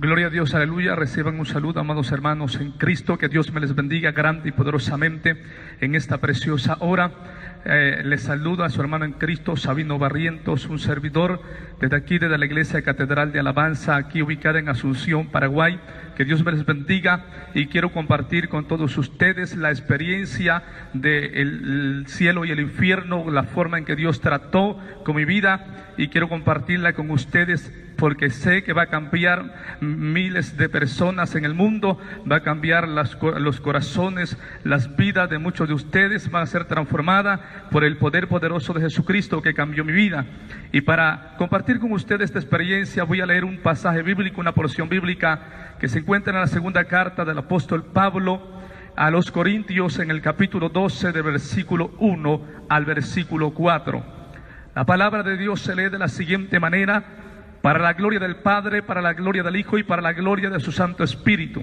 Gloria a Dios, aleluya. Reciban un saludo, amados hermanos en Cristo. Que Dios me les bendiga grande y poderosamente en esta preciosa hora. Les saluda a su hermano en Cristo, Sabino Barrientos, un servidor desde aquí, desde la Iglesia Catedral de Alabanza, aquí ubicada en Asunción, Paraguay. Que Dios me les bendiga y quiero compartir con todos ustedes la experiencia del cielo y el infierno, la forma en que Dios trató con mi vida, y quiero compartirla con ustedes porque sé que va a cambiar miles de personas en el mundo, va a cambiar los corazones, las vidas de muchos de ustedes van a ser transformadas por el poder poderoso de Jesucristo que cambió mi vida. Y para compartir con ustedes esta experiencia voy a leer un pasaje bíblico, una porción bíblica que se encuentra en la segunda carta del apóstol Pablo a los Corintios, en el capítulo 12, del versículo 1 al versículo 4. La palabra de Dios se lee de la siguiente manera: para la gloria del Padre, para la gloria del Hijo y para la gloria de su Santo Espíritu.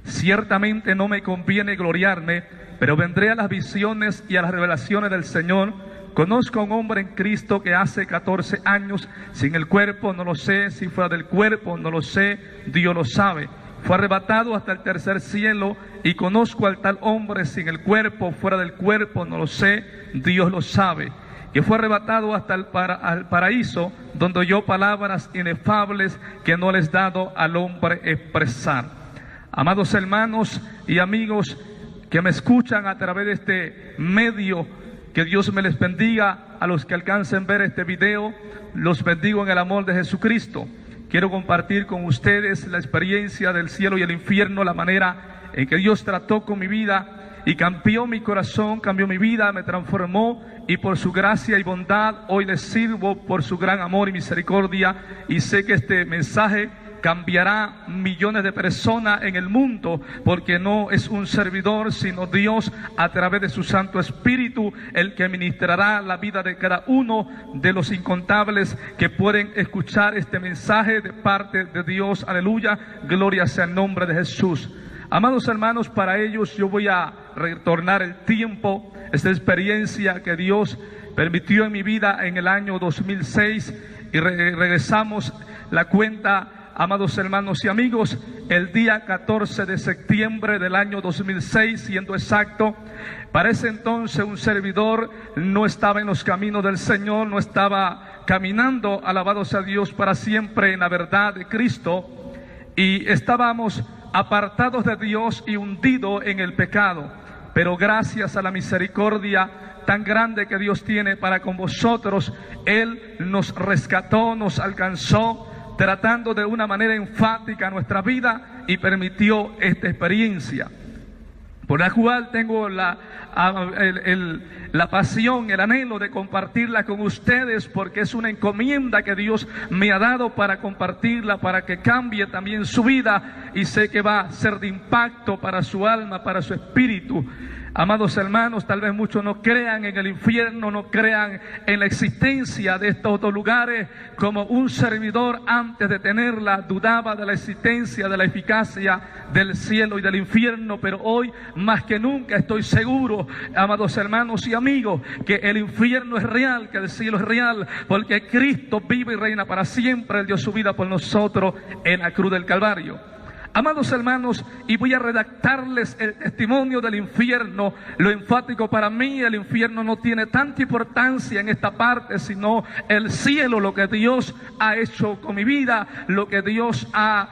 Ciertamente no me conviene gloriarme, pero vendré a las visiones y a las revelaciones del Señor. Conozco a un hombre en Cristo que hace 14 años, sin el cuerpo, no lo sé; si fuera del cuerpo, no lo sé; Dios lo sabe. Fue arrebatado hasta el tercer cielo, y conozco al tal hombre sin el cuerpo, fuera del cuerpo, no lo sé; Dios lo sabe. Que fue arrebatado hasta al paraíso, donde oyó palabras inefables que no les dado al hombre expresar. Amados hermanos y amigos que me escuchan a través de este medio, que Dios me les bendiga. A los que alcancen ver este video, los bendigo en el amor de Jesucristo. Quiero compartir con ustedes la experiencia del cielo y el infierno, la manera en que Dios trató con mi vida y cambió mi corazón, cambió mi vida, me transformó, y por su gracia y bondad hoy les sirvo por su gran amor y misericordia, y sé que este mensaje cambiará millones de personas en el mundo, porque no es un servidor, sino Dios a través de su Santo Espíritu el que ministrará la vida de cada uno de los incontables que pueden escuchar este mensaje de parte de Dios. Aleluya, gloria sea el nombre de Jesús. Amados hermanos, para ellos yo voy a retornar el tiempo, esta experiencia que Dios permitió en mi vida en el año 2006, y regresamos la cuenta, amados hermanos y amigos, el día 14 de septiembre del año 2006, siendo exacto. Para ese entonces un servidor no estaba en los caminos del Señor, no estaba caminando, alabado sea Dios, para siempre en la verdad de Cristo, y estábamos apartados de Dios y hundidos en el pecado. Pero gracias a la misericordia tan grande que Dios tiene para con vosotros, Él nos rescató, nos alcanzó, tratando de una manera enfática nuestra vida, y permitió esta experiencia, por la cual tengo la pasión, el anhelo de compartirla con ustedes, porque es una encomienda que Dios me ha dado para compartirla, para que cambie también su vida, y sé que va a ser de impacto para su alma, para su espíritu. Amados hermanos, tal vez muchos no crean en el infierno, no crean en la existencia de estos dos lugares, como un servidor antes de tenerla dudaba de la existencia, de la eficacia del cielo y del infierno. Pero hoy más que nunca estoy seguro, amados hermanos y amigos, que el infierno es real, que el cielo es real, porque Cristo vive y reina para siempre. Él dio su vida por nosotros en la cruz del Calvario. Amados hermanos, y voy a redactarles el testimonio del infierno. Lo enfático para mí, el infierno no tiene tanta importancia en esta parte, sino el cielo, lo que Dios ha hecho con mi vida, lo que Dios ha,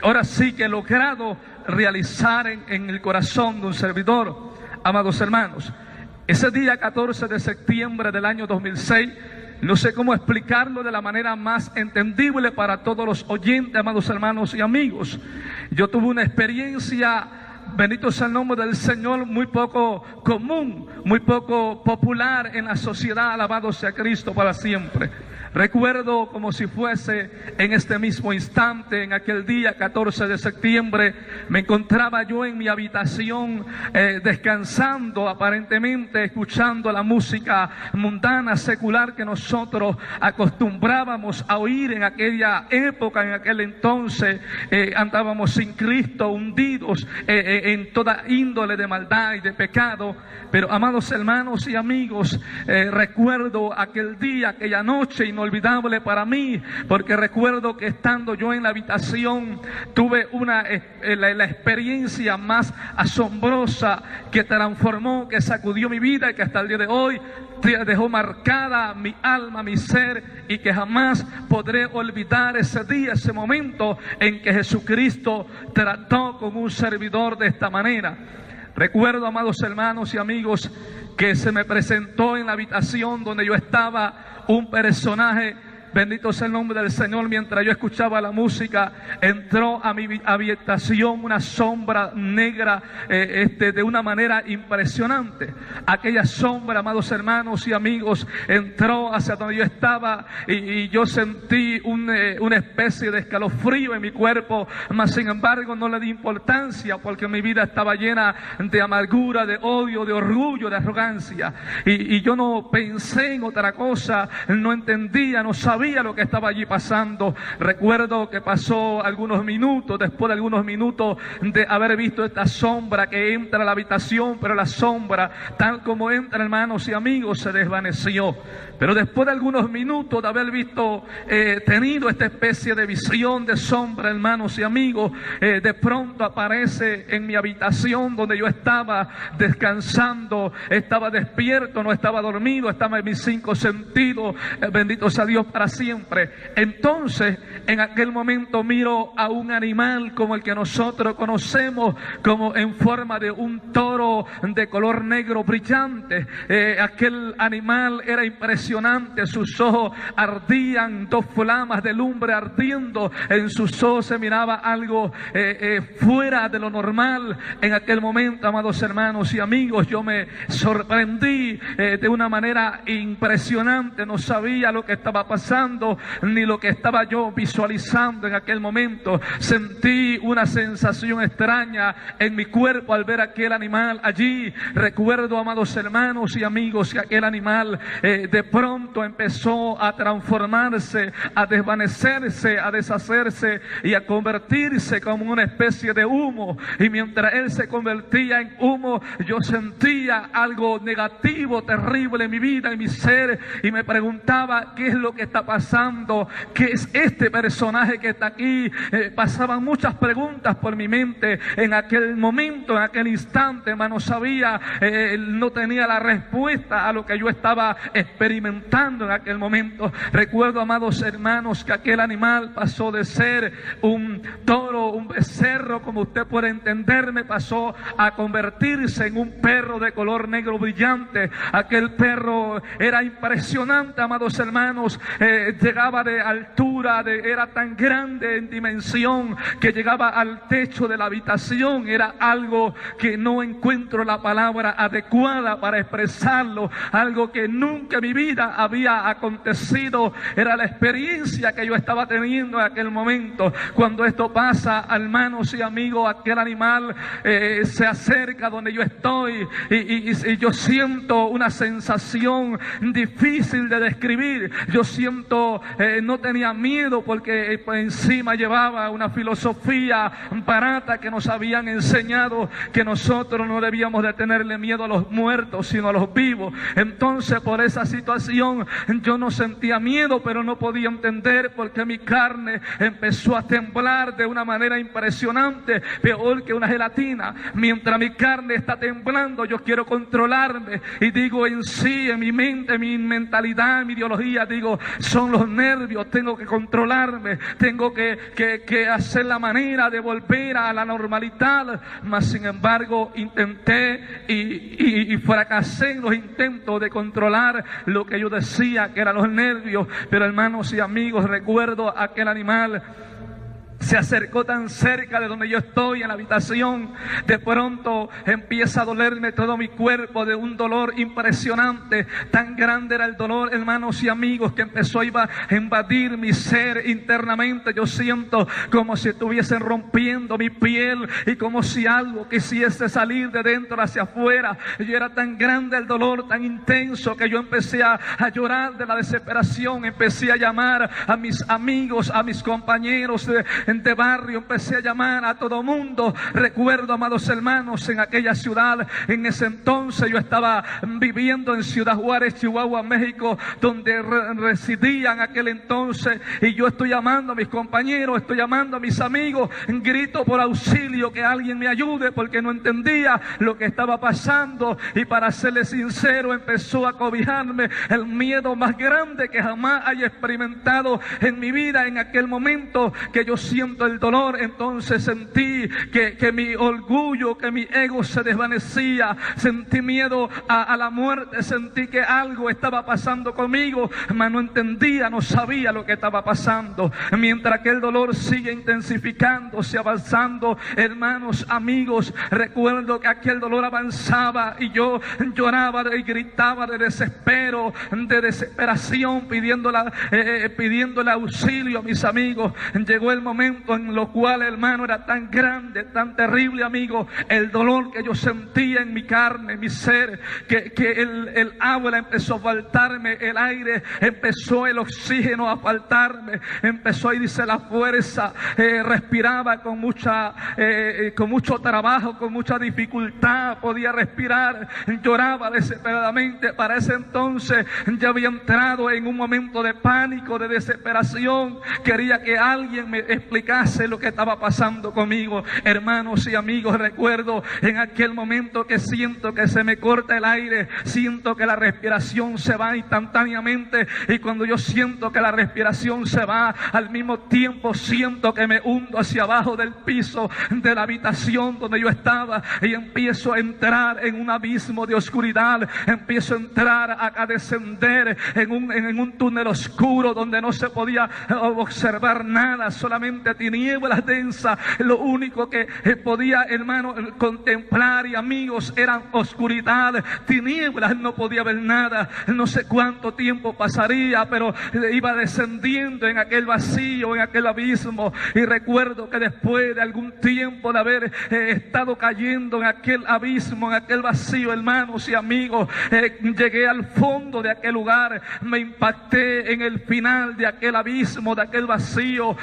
ahora sí que logrado realizar en el corazón de un servidor. Amados hermanos, ese día 14 de septiembre del año 2006, no sé cómo explicarlo de la manera más entendible para todos los oyentes, amados hermanos y amigos. Yo tuve una experiencia, bendito sea el nombre del Señor, muy poco común, muy poco popular en la sociedad. Alabado sea Cristo para siempre. Recuerdo como si fuese en este mismo instante, en aquel día 14 de septiembre, me encontraba yo en mi habitación descansando, aparentemente escuchando la música mundana, secular, que nosotros acostumbrábamos a oír en aquella época, en aquel entonces. Andábamos sin Cristo, hundidos en toda índole de maldad y de pecado. Pero amados hermanos y amigos, recuerdo aquel día, aquella noche, y inolvidable para mí, porque recuerdo que estando yo en la habitación tuve la experiencia más asombrosa que transformó, que sacudió mi vida y que hasta el día de hoy dejó marcada mi alma, mi ser, y que jamás podré olvidar ese día, ese momento en que Jesucristo trató con un servidor de esta manera. Recuerdo, amados hermanos y amigos, que se me presentó en la habitación donde yo estaba un personaje. Bendito sea el nombre del Señor. Mientras yo escuchaba la música, entró a mi habitación una sombra negra de una manera impresionante. Aquella sombra, amados hermanos y amigos, entró hacia donde yo estaba y yo sentí una especie de escalofrío en mi cuerpo, mas sin embargo no le di importancia, porque mi vida estaba llena de amargura, de odio, de orgullo, de arrogancia, y yo no pensé en otra cosa, no entendía, no sabía lo que estaba allí pasando. Recuerdo que pasó algunos minutos, después de algunos minutos de haber visto esta sombra que entra a la habitación, pero la sombra, tal como entra, hermanos y amigos, se desvaneció. Pero después de algunos minutos de haber visto, tenido esta especie de visión de sombra, hermanos y amigos, de pronto aparece en mi habitación donde yo estaba descansando, estaba despierto, no estaba dormido, estaba en mis 5 sentidos, bendito sea Dios para siempre. Entonces, en aquel momento miro a un animal como el que nosotros conocemos, como en forma de un toro de color negro brillante. Aquel animal era impresionante, sus ojos ardían, 2 flamas de lumbre ardiendo en sus ojos, se miraba algo fuera de lo normal. En aquel momento, amados hermanos y amigos, yo me sorprendí de una manera impresionante, no sabía lo que estaba pasando, ni lo que estaba yo visualizando en aquel momento. Sentí una sensación extraña en mi cuerpo al ver aquel animal allí. Recuerdo, amados hermanos y amigos, que aquel animal de pronto empezó a transformarse, a desvanecerse, a deshacerse y a convertirse como una especie de humo. Y mientras él se convertía en humo, yo sentía algo negativo, terrible en mi vida, en mi ser, y me preguntaba qué es lo que está pasando, qué es este personaje que está aquí. Pasaban muchas preguntas por mi mente en aquel momento, en aquel instante, hermano. Sabía, no tenía la respuesta a lo que yo estaba experimentando en aquel momento. Recuerdo, amados hermanos, que aquel animal pasó de ser un toro, un becerro, como usted puede entenderme, pasó a convertirse en un perro de color negro brillante. Aquel perro era impresionante, amados hermanos. Llegaba de altura, era tan grande en dimensión que llegaba al techo de la habitación. Era algo que no encuentro la palabra adecuada para expresarlo, algo que nunca en mi vida había acontecido. Era la experiencia que yo estaba teniendo en aquel momento. Cuando esto pasa, hermanos y amigos, aquel animal se acerca donde yo estoy y yo siento una sensación difícil de describir. Yo siento, no tenía miedo, porque por encima llevaba una filosofía barata que nos habían enseñado que nosotros no debíamos de tenerle miedo a los muertos, sino a los vivos. Entonces, por esa situación, yo no sentía miedo, pero no podía entender por qué mi carne empezó a temblar de una manera impresionante, peor que una gelatina. Mientras mi carne está temblando, yo quiero controlarme y digo en sí, en mi mente, en mi mentalidad, en mi ideología, digo, son los nervios, tengo que controlarme, tengo que hacer la manera de volver a la normalidad. Mas sin embargo intenté y fracasé en los intentos de controlar lo que yo decía que eran los nervios. Pero hermanos y amigos, recuerdo aquel animal se acercó tan cerca de donde yo estoy en la habitación. De pronto empieza a dolerme todo mi cuerpo, de un dolor impresionante. Tan grande era el dolor, hermanos y amigos, que empezó a invadir mi ser internamente. Yo siento como si estuviesen rompiendo mi piel y como si algo quisiese salir de dentro hacia afuera. Y era tan grande el dolor, tan intenso, que yo empecé a llorar de la desesperación. Empecé a llamar a mis amigos, a mis compañeros de barrio, empecé a llamar a todo mundo. Recuerdo, amados hermanos, en aquella ciudad, en ese entonces yo estaba viviendo en Ciudad Juárez, Chihuahua, México, donde residía en aquel entonces, y yo estoy llamando a mis compañeros, estoy llamando a mis amigos, grito por auxilio, que alguien me ayude, porque no entendía lo que estaba pasando. Y para serles sincero, empezó a cobijarme el miedo más grande que jamás haya experimentado en mi vida. En aquel momento que yo siento el dolor, entonces sentí que mi orgullo, que mi ego se desvanecía, sentí miedo a la muerte, sentí que algo estaba pasando conmigo, mas no entendía, no sabía lo que estaba pasando. Mientras que el dolor sigue intensificándose, avanzando, hermanos, amigos, recuerdo que aquel dolor avanzaba y yo lloraba y gritaba de desespero, de desesperación, pidiéndole auxilio a mis amigos. Llegó el momento en lo cual, hermano, era tan grande, tan terrible, amigo, el dolor que yo sentía en mi carne, en mi ser, que el agua empezó a faltarme, el aire empezó, el oxígeno a faltarme, empezó a irse la fuerza, respiraba con mucho trabajo, con mucha dificultad, podía respirar, lloraba desesperadamente. Para ese entonces ya había entrado en un momento de pánico, de desesperación. Quería que alguien me explicase lo que estaba pasando conmigo. Hermanos y amigos, recuerdo en aquel momento que siento que se me corta el aire, siento que la respiración se va instantáneamente, y cuando yo siento que la respiración se va, al mismo tiempo siento que me hundo hacia abajo del piso de la habitación donde yo estaba, y empiezo a entrar en un abismo de oscuridad, empiezo a entrar, a descender en un túnel oscuro donde no se podía observar nada, solamente tinieblas densas. Lo único que podía, hermano, contemplar, y amigos, eran oscuridad, tinieblas, no podía ver nada. No sé cuánto tiempo pasaría, pero iba descendiendo en aquel vacío, en aquel abismo. Y recuerdo que después de algún tiempo de haber estado cayendo en aquel abismo, en aquel vacío, hermanos y amigos, llegué al fondo de aquel lugar, me impacté en el final de aquel abismo, de aquel vacío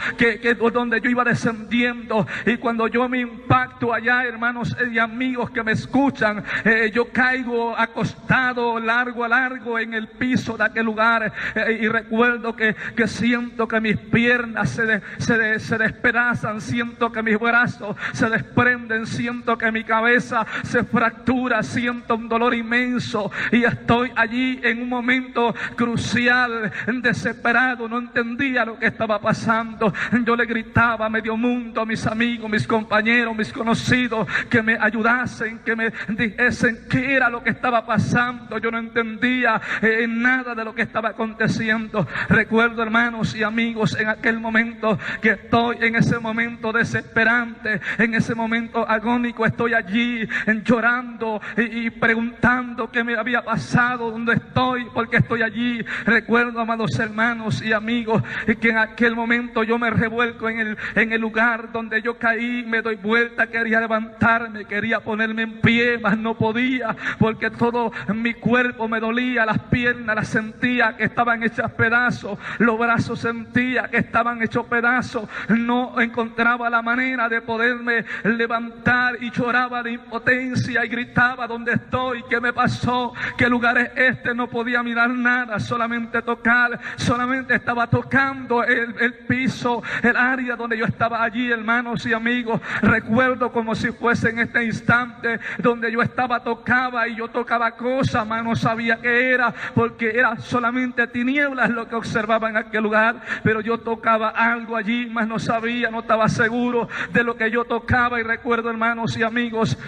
donde yo iba descendiendo. Y cuando yo me impacto allá, hermanos y amigos que me escuchan, yo caigo acostado largo a largo en el piso de aquel lugar, y recuerdo que siento que mis piernas se despedazan, siento que mis brazos se desprenden, siento que mi cabeza se fractura, siento un dolor inmenso, y estoy allí en un momento crucial, desesperado, no entendía lo que estaba pasando. Yo le gritaba a medio mundo, a mis amigos, mis compañeros, mis conocidos, que me ayudasen, que me dijesen qué era lo que estaba pasando. Yo no entendía nada de lo que estaba aconteciendo. Recuerdo, hermanos y amigos, en aquel momento que estoy en ese momento desesperante, en ese momento agónico, estoy allí llorando y preguntando qué me había pasado, dónde estoy, por qué estoy allí. Recuerdo, amados hermanos y amigos, que en aquel momento yo me revuelco en el lugar donde yo caí, me doy vuelta, quería levantarme, quería ponerme en pie, mas no podía, porque todo mi cuerpo me dolía, las piernas las sentía que estaban hechas pedazos, los brazos sentía que estaban hechos pedazos, no encontraba la manera de poderme levantar, y lloraba de impotencia y gritaba: ¿dónde estoy? ¿Qué me pasó? ¿Qué lugar es este? No podía mirar nada, solamente tocar, solamente estaba tocando el piso, el área donde yo estaba allí, hermanos y amigos. Recuerdo como si fuese en este instante donde yo tocaba, y yo tocaba cosas, mas no sabía qué era, porque era solamente tinieblas lo que observaba en aquel lugar. Pero yo tocaba algo allí, mas no sabía, no estaba seguro de lo que yo tocaba. Y recuerdo, hermanos y amigos,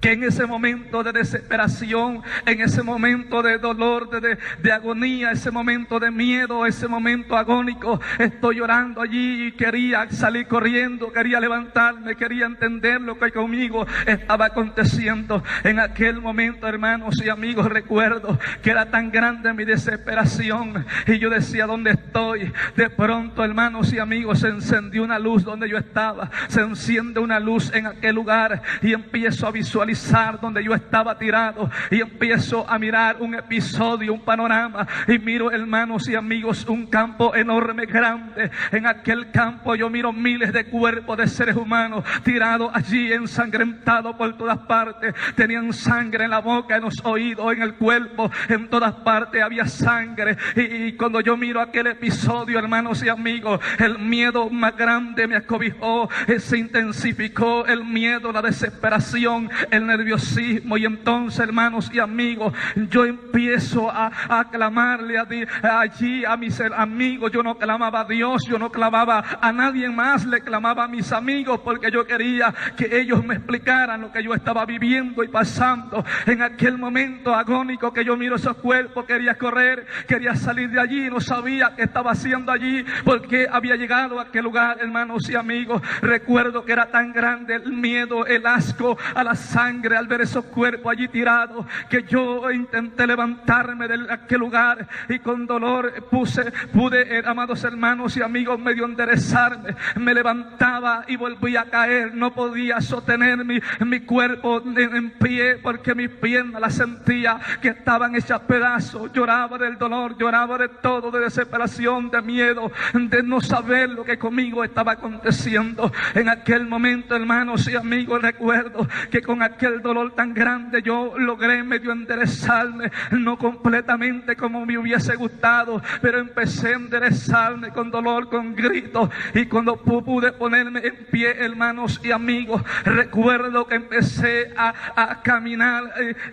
que en ese momento de desesperación, en ese momento de dolor, de agonía, ese momento de miedo, ese momento agónico, estoy llorando allí y quería salir corriendo, quería levantarme, quería entender lo que conmigo estaba aconteciendo. En aquel momento, hermanos y amigos, recuerdo que era tan grande mi desesperación, y yo decía: ¿dónde estoy? De pronto, hermanos y amigos, se encendió una luz donde yo estaba, se enciende una luz en aquel lugar, y empiezo a visualizar visualizar donde yo estaba tirado y empiezo a mirar un episodio, un panorama, y miro, hermanos y amigos, un campo enorme, grande. En aquel campo yo miro miles de cuerpos de seres humanos tirados allí, ensangrentados por todas partes. Tenían sangre en la boca, en los oídos, en el cuerpo, en todas partes había sangre. Y cuando yo miro aquel episodio, hermanos y amigos, el miedo más grande me acobijó, se intensificó el miedo, la desesperación, el nerviosismo. Y entonces, hermanos y amigos, yo empiezo a clamarle allí a mis amigos. Yo no clamaba a Dios, yo no clamaba a nadie más, le clamaba a mis amigos, porque yo quería que ellos me explicaran lo que yo estaba viviendo y pasando. En aquel momento agónico que yo miro esos cuerpos, quería correr, quería salir de allí, no sabía qué estaba haciendo allí, porque había llegado a aquel lugar, hermanos y amigos. Recuerdo que era tan grande el miedo, el asco a la sangre al ver esos cuerpos allí tirados, que yo intenté levantarme de aquel lugar y con dolor pude, amados hermanos y amigos, medio enderezarme. Me levantaba y volvía a caer, no podía sostener mi cuerpo en pie, porque mis piernas las sentía que estaban hechas pedazos. Lloraba del dolor, lloraba de todo, de desesperación, de miedo, de no saber lo que conmigo estaba aconteciendo. En aquel momento, hermanos y amigos, recuerdo que con aquel dolor tan grande yo logré medio enderezarme, no completamente como me hubiese gustado, pero empecé a enderezarme con dolor, con gritos. Y cuando pude ponerme en pie, hermanos y amigos, recuerdo que empecé a caminar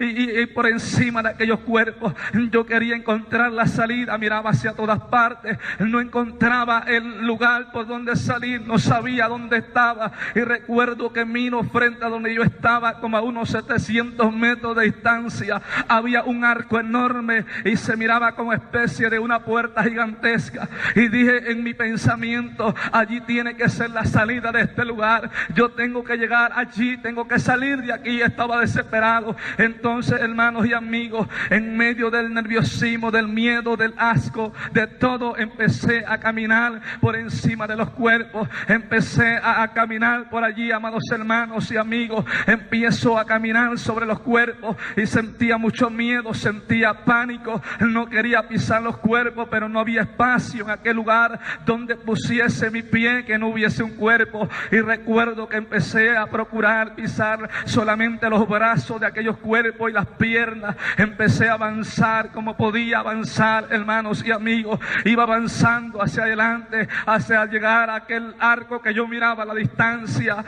y por encima de aquellos cuerpos. Yo quería encontrar la salida, miraba hacia todas partes, no encontraba el lugar por donde salir, no sabía dónde estaba. Y recuerdo que miro frente a donde yo estaba, como a unos 700 metros de distancia, había un arco enorme y se miraba como especie de una puerta gigantesca. Y dije en mi pensamiento, allí tiene que ser la salida de este lugar, yo tengo que llegar allí, tengo que salir de aquí. Estaba desesperado. Entonces, hermanos y amigos, en medio del nerviosismo, del miedo, del asco, de todo, empecé a caminar por encima de los cuerpos. Empecé a caminar por allí, amados hermanos y amigos. Empiezo a caminar sobre los cuerpos y sentía mucho miedo, sentía pánico. No quería pisar los cuerpos, pero no había espacio en aquel lugar donde pusiese mi pie, que no hubiese un cuerpo. Y recuerdo que empecé a procurar pisar solamente los brazos de aquellos cuerpos y las piernas. Empecé a avanzar como podía avanzar, hermanos y amigos. Iba avanzando hacia adelante, hacia llegar a aquel arco que yo miraba a la distancia.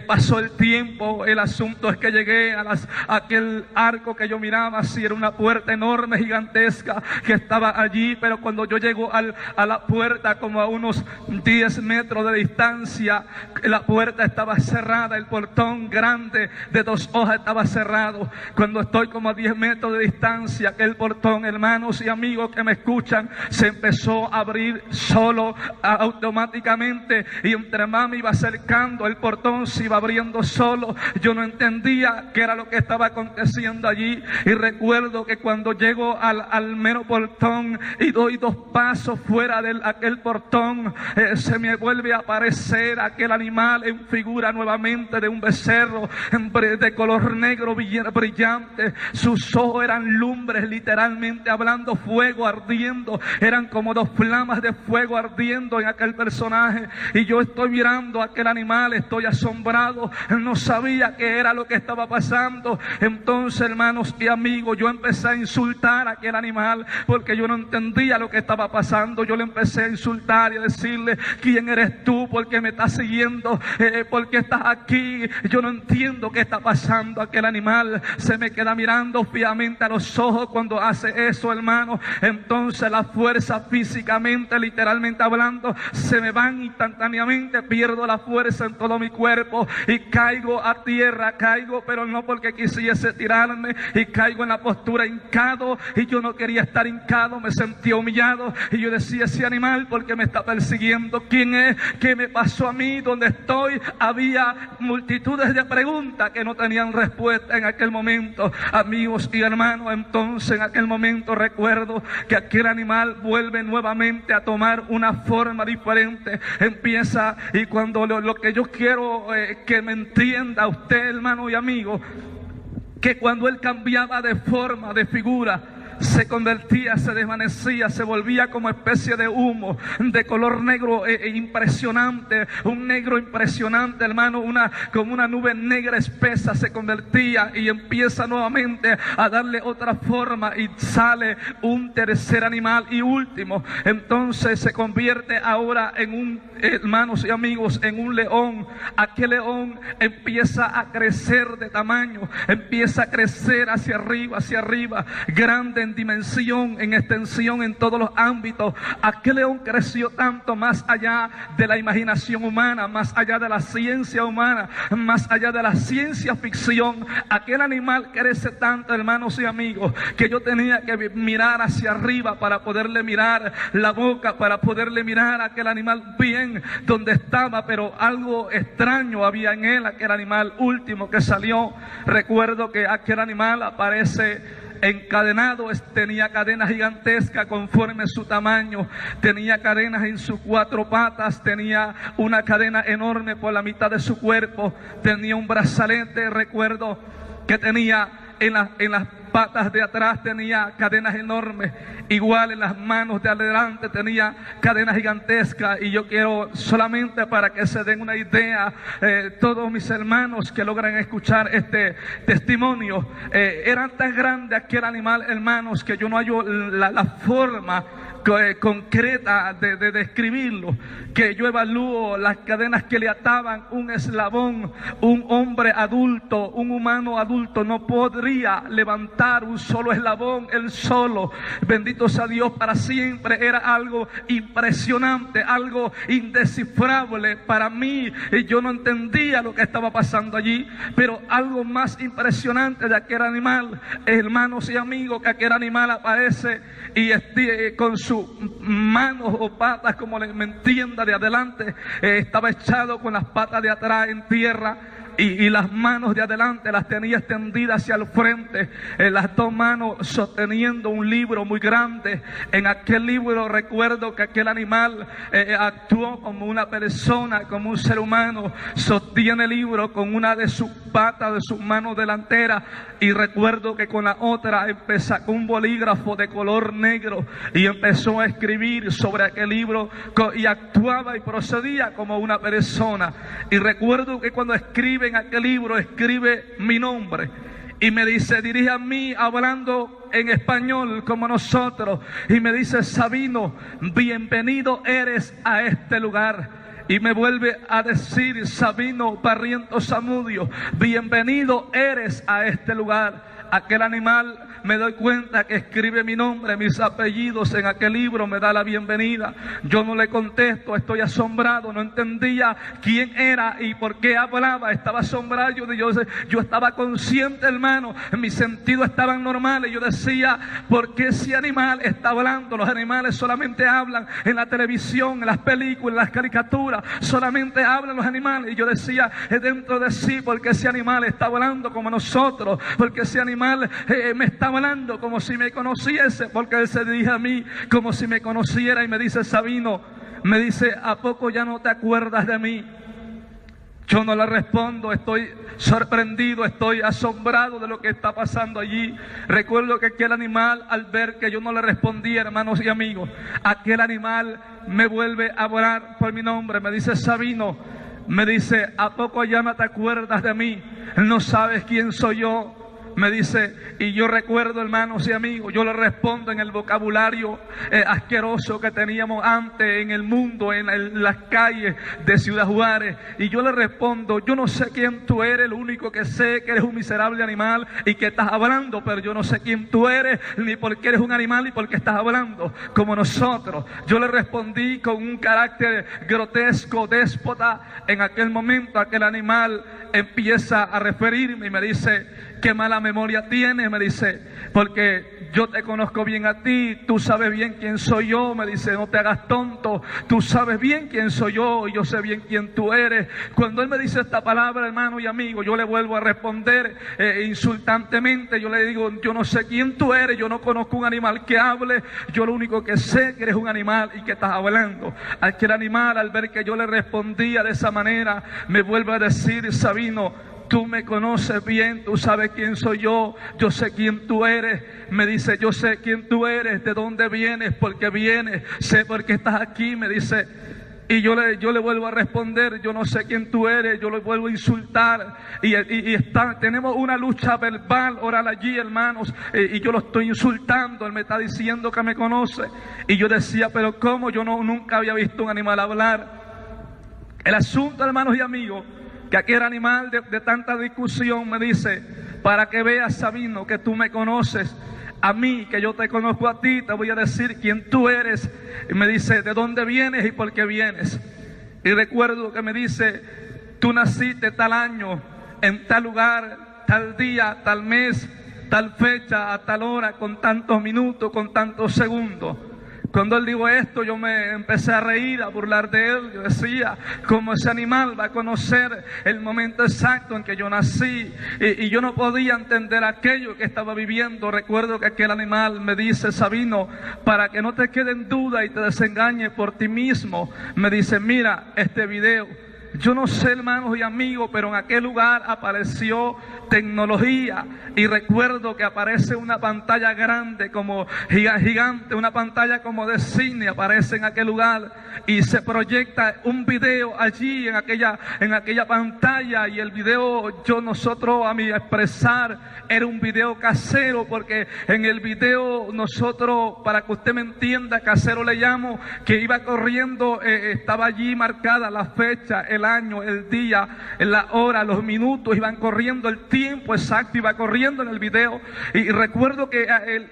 Pasó el tiempo, el asunto es que llegué a aquel arco que yo miraba. Sí, era una puerta enorme, gigantesca, que estaba allí, pero cuando yo llego a la puerta, como a unos 10 metros de distancia, la puerta estaba cerrada, el portón grande de 2 hojas estaba cerrado. Cuando estoy como a 10 metros de distancia, aquel portón, hermanos y amigos que me escuchan, se empezó a abrir solo, automáticamente, y entre más me iba acercando, el portón se iba abriendo solo. Yo no entendía qué era lo que estaba aconteciendo allí. Y recuerdo que cuando llego al mero portón y doy 2 pasos fuera de aquel portón, se me vuelve a aparecer aquel animal en figura nuevamente de un becerro de color negro brillante. Sus ojos eran lumbres, literalmente hablando, fuego ardiendo. Eran como 2 flamas de fuego ardiendo en aquel personaje. Y yo estoy mirando a aquel animal, estoy asombrado, no sabía qué era lo que estaba pasando. Entonces, hermanos y amigos, yo empecé a insultar a aquel animal, porque yo no entendía lo que estaba pasando. Yo le empecé a insultar y a decirle: ¿quién eres tú? ¿Por qué me estás siguiendo? ¿Por qué estás aquí? Yo no entiendo qué está pasando. Aquel animal se me queda mirando fijamente a los ojos cuando hace eso, hermano. Entonces la fuerza, físicamente, literalmente hablando, se me van instantáneamente. Pierdo la fuerza en todo mi cuerpo y caigo a tierra. Caigo, pero no porque quisiese tirarme, y caigo en la postura hincado. Y yo no quería estar hincado, me sentía humillado. Y yo decía: ese animal, ¿por qué me está persiguiendo? ¿Quién es? ¿Qué me pasó a mí? ¿Dónde estoy? Había multitudes de preguntas que no tenían respuesta en aquel momento, amigos y hermanos. Entonces, en aquel momento recuerdo que aquel animal vuelve nuevamente a tomar una forma diferente. Empieza, y cuando lo que yo quiero que me entienda usted, hermano y amigo, que cuando él cambiaba de forma, de figura, se convertía, se desvanecía, se volvía como especie de humo, de color negro impresionante, un negro impresionante, hermano, como una nube negra espesa se convertía y empieza nuevamente a darle otra forma y sale un tercer animal y último. Entonces se convierte ahora en un, hermanos y amigos, en un león. Aquel león empieza a crecer de tamaño, empieza a crecer hacia arriba, grande en dimensión, en extensión, en todos los ámbitos. Aquel león creció tanto más allá de la imaginación humana, más allá de la ciencia humana, más allá de la ciencia ficción. Aquel animal crece tanto, hermanos y amigos, que yo tenía que mirar hacia arriba para poderle mirar la boca, para poderle mirar a aquel animal bien donde estaba, pero algo extraño había en él, aquel animal último que salió. Recuerdo que aquel animal aparece encadenado, tenía cadenas gigantescas conforme su tamaño, tenía cadenas en sus 4 patas, tenía una cadena enorme por la mitad de su cuerpo, tenía un brazalete, recuerdo que tenía en las patas de atrás tenía cadenas enormes, igual en las manos de adelante tenía cadenas gigantescas. Y yo quiero solamente para que se den una idea, todos mis hermanos que logran escuchar este testimonio, era tan grande aquel animal, hermanos, que yo no hallo la forma concreta de describirlo, que yo evalúo las cadenas que le ataban un eslabón. Un hombre adulto, un humano adulto no podría levantar un solo eslabón él solo. Bendito sea Dios para siempre. Era algo impresionante, algo indescifrable para mí, y yo no entendía lo que estaba pasando allí. Pero algo más impresionante de aquel animal, hermanos y amigos, que aquel animal aparece y con sus manos o patas, como me entienda, de adelante, estaba echado con las patas de atrás en tierra, y las manos de adelante las tenía extendidas hacia el frente, las 2 manos sosteniendo un libro muy grande. En aquel libro recuerdo que aquel animal actuó como una persona, como un ser humano. Sostiene el libro con una de sus patas, de sus manos delanteras, y recuerdo que con la otra sacó un bolígrafo de color negro y empezó a escribir sobre aquel libro, y actuaba y procedía como una persona. Y recuerdo que cuando escribe en aquel libro, escribe mi nombre y me dice, dirige a mí, hablando en español como nosotros, y me dice: Sabino, bienvenido eres a este lugar. Y me vuelve a decir: Sabino Barrientos Zamudio, bienvenido eres a este lugar. Aquel animal, me doy cuenta que escribe mi nombre, mis apellidos en aquel libro, me da la bienvenida. Yo no le contesto, estoy asombrado, no entendía quién era y por qué hablaba, estaba asombrado. Yo estaba consciente, hermano, mis sentidos estaban normales. Yo decía: ¿por qué ese animal está hablando? Los animales solamente hablan en la televisión, en las películas, en las caricaturas, solamente hablan los animales. Y yo decía dentro de sí: ¿por qué ese animal está hablando como nosotros? Porque ese animal me está hablando como si me conociese, porque él se dirige a mí como si me conociera y me dice: Sabino, me dice, ¿a poco ya no te acuerdas de mí? Yo no le respondo, estoy sorprendido, estoy asombrado de lo que está pasando allí. Recuerdo que aquel animal, al ver que yo no le respondía, hermanos y amigos, aquel animal me vuelve a hablar por mi nombre, me dice: Sabino, me dice, ¿a poco ya no te acuerdas de mí? ¿No sabes quién soy yo? Me dice, y yo recuerdo, hermanos y amigos, yo le respondo en el vocabulario asqueroso que teníamos antes en el mundo, en las calles de Ciudad Juárez, y yo le respondo: yo no sé quién tú eres, lo único que sé que eres un miserable animal y que estás hablando, pero yo no sé quién tú eres, ni por qué eres un animal, ni por qué estás hablando como nosotros. Yo le respondí con un carácter grotesco, déspota. En aquel momento aquel animal empieza a referirme y me dice: ¿qué mala memoria tienes? Me dice, porque yo te conozco bien a ti, tú sabes bien quién soy yo. Me dice: no te hagas tonto, tú sabes bien quién soy yo y yo sé bien quién tú eres. Cuando él me dice esta palabra, hermano y amigo, yo le vuelvo a responder insultantemente. Yo le digo: yo no sé quién tú eres, yo no conozco un animal que hable, yo lo único que sé que eres un animal y que estás hablando. Aquel animal, al ver que yo le respondía de esa manera, me vuelve a decir: Sabino, tú me conoces bien, tú sabes quién soy yo sé quién tú eres. Me dice, yo sé quién tú eres, de dónde vienes, por qué vienes, sé por qué estás aquí, me dice. Y yo le vuelvo a responder, yo no sé quién tú eres, yo le vuelvo a insultar. Tenemos una lucha verbal, oral allí, hermanos, y yo lo estoy insultando, él me está diciendo que me conoce. Y yo decía, pero ¿cómo? Yo nunca había visto un animal hablar. El asunto, hermanos y amigos, que aquel animal de tanta discusión me dice, para que veas, Sabino, que tú me conoces a mí, que yo te conozco a ti, te voy a decir quién tú eres. Y me dice, ¿de dónde vienes y por qué vienes? Y recuerdo que me dice, tú naciste tal año, en tal lugar, tal día, tal mes, tal fecha, a tal hora, con tantos minutos, con tantos segundos. Cuando él dijo esto, yo me empecé a reír, a burlar de él. Yo decía, ¿cómo ese animal va a conocer el momento exacto en que yo nací? Y yo no podía entender aquello que estaba viviendo. Recuerdo que aquel animal me dice, Sabino, para que no te quede en duda y te desengañes por ti mismo, me dice, mira este video. Yo no sé, hermanos y amigos, pero en aquel lugar apareció tecnología y recuerdo que aparece una pantalla grande como gigante, una pantalla como de cine aparece en aquel lugar y se proyecta un video allí en aquella pantalla. Y el video, nosotros a mi expresar, era un video casero, porque en el video nosotros, para que usted me entienda, casero le llamo, que iba corriendo, estaba allí marcada la fecha, el año, el día, la hora, los minutos, iban corriendo, el tiempo exacto iba corriendo en el video. Y recuerdo que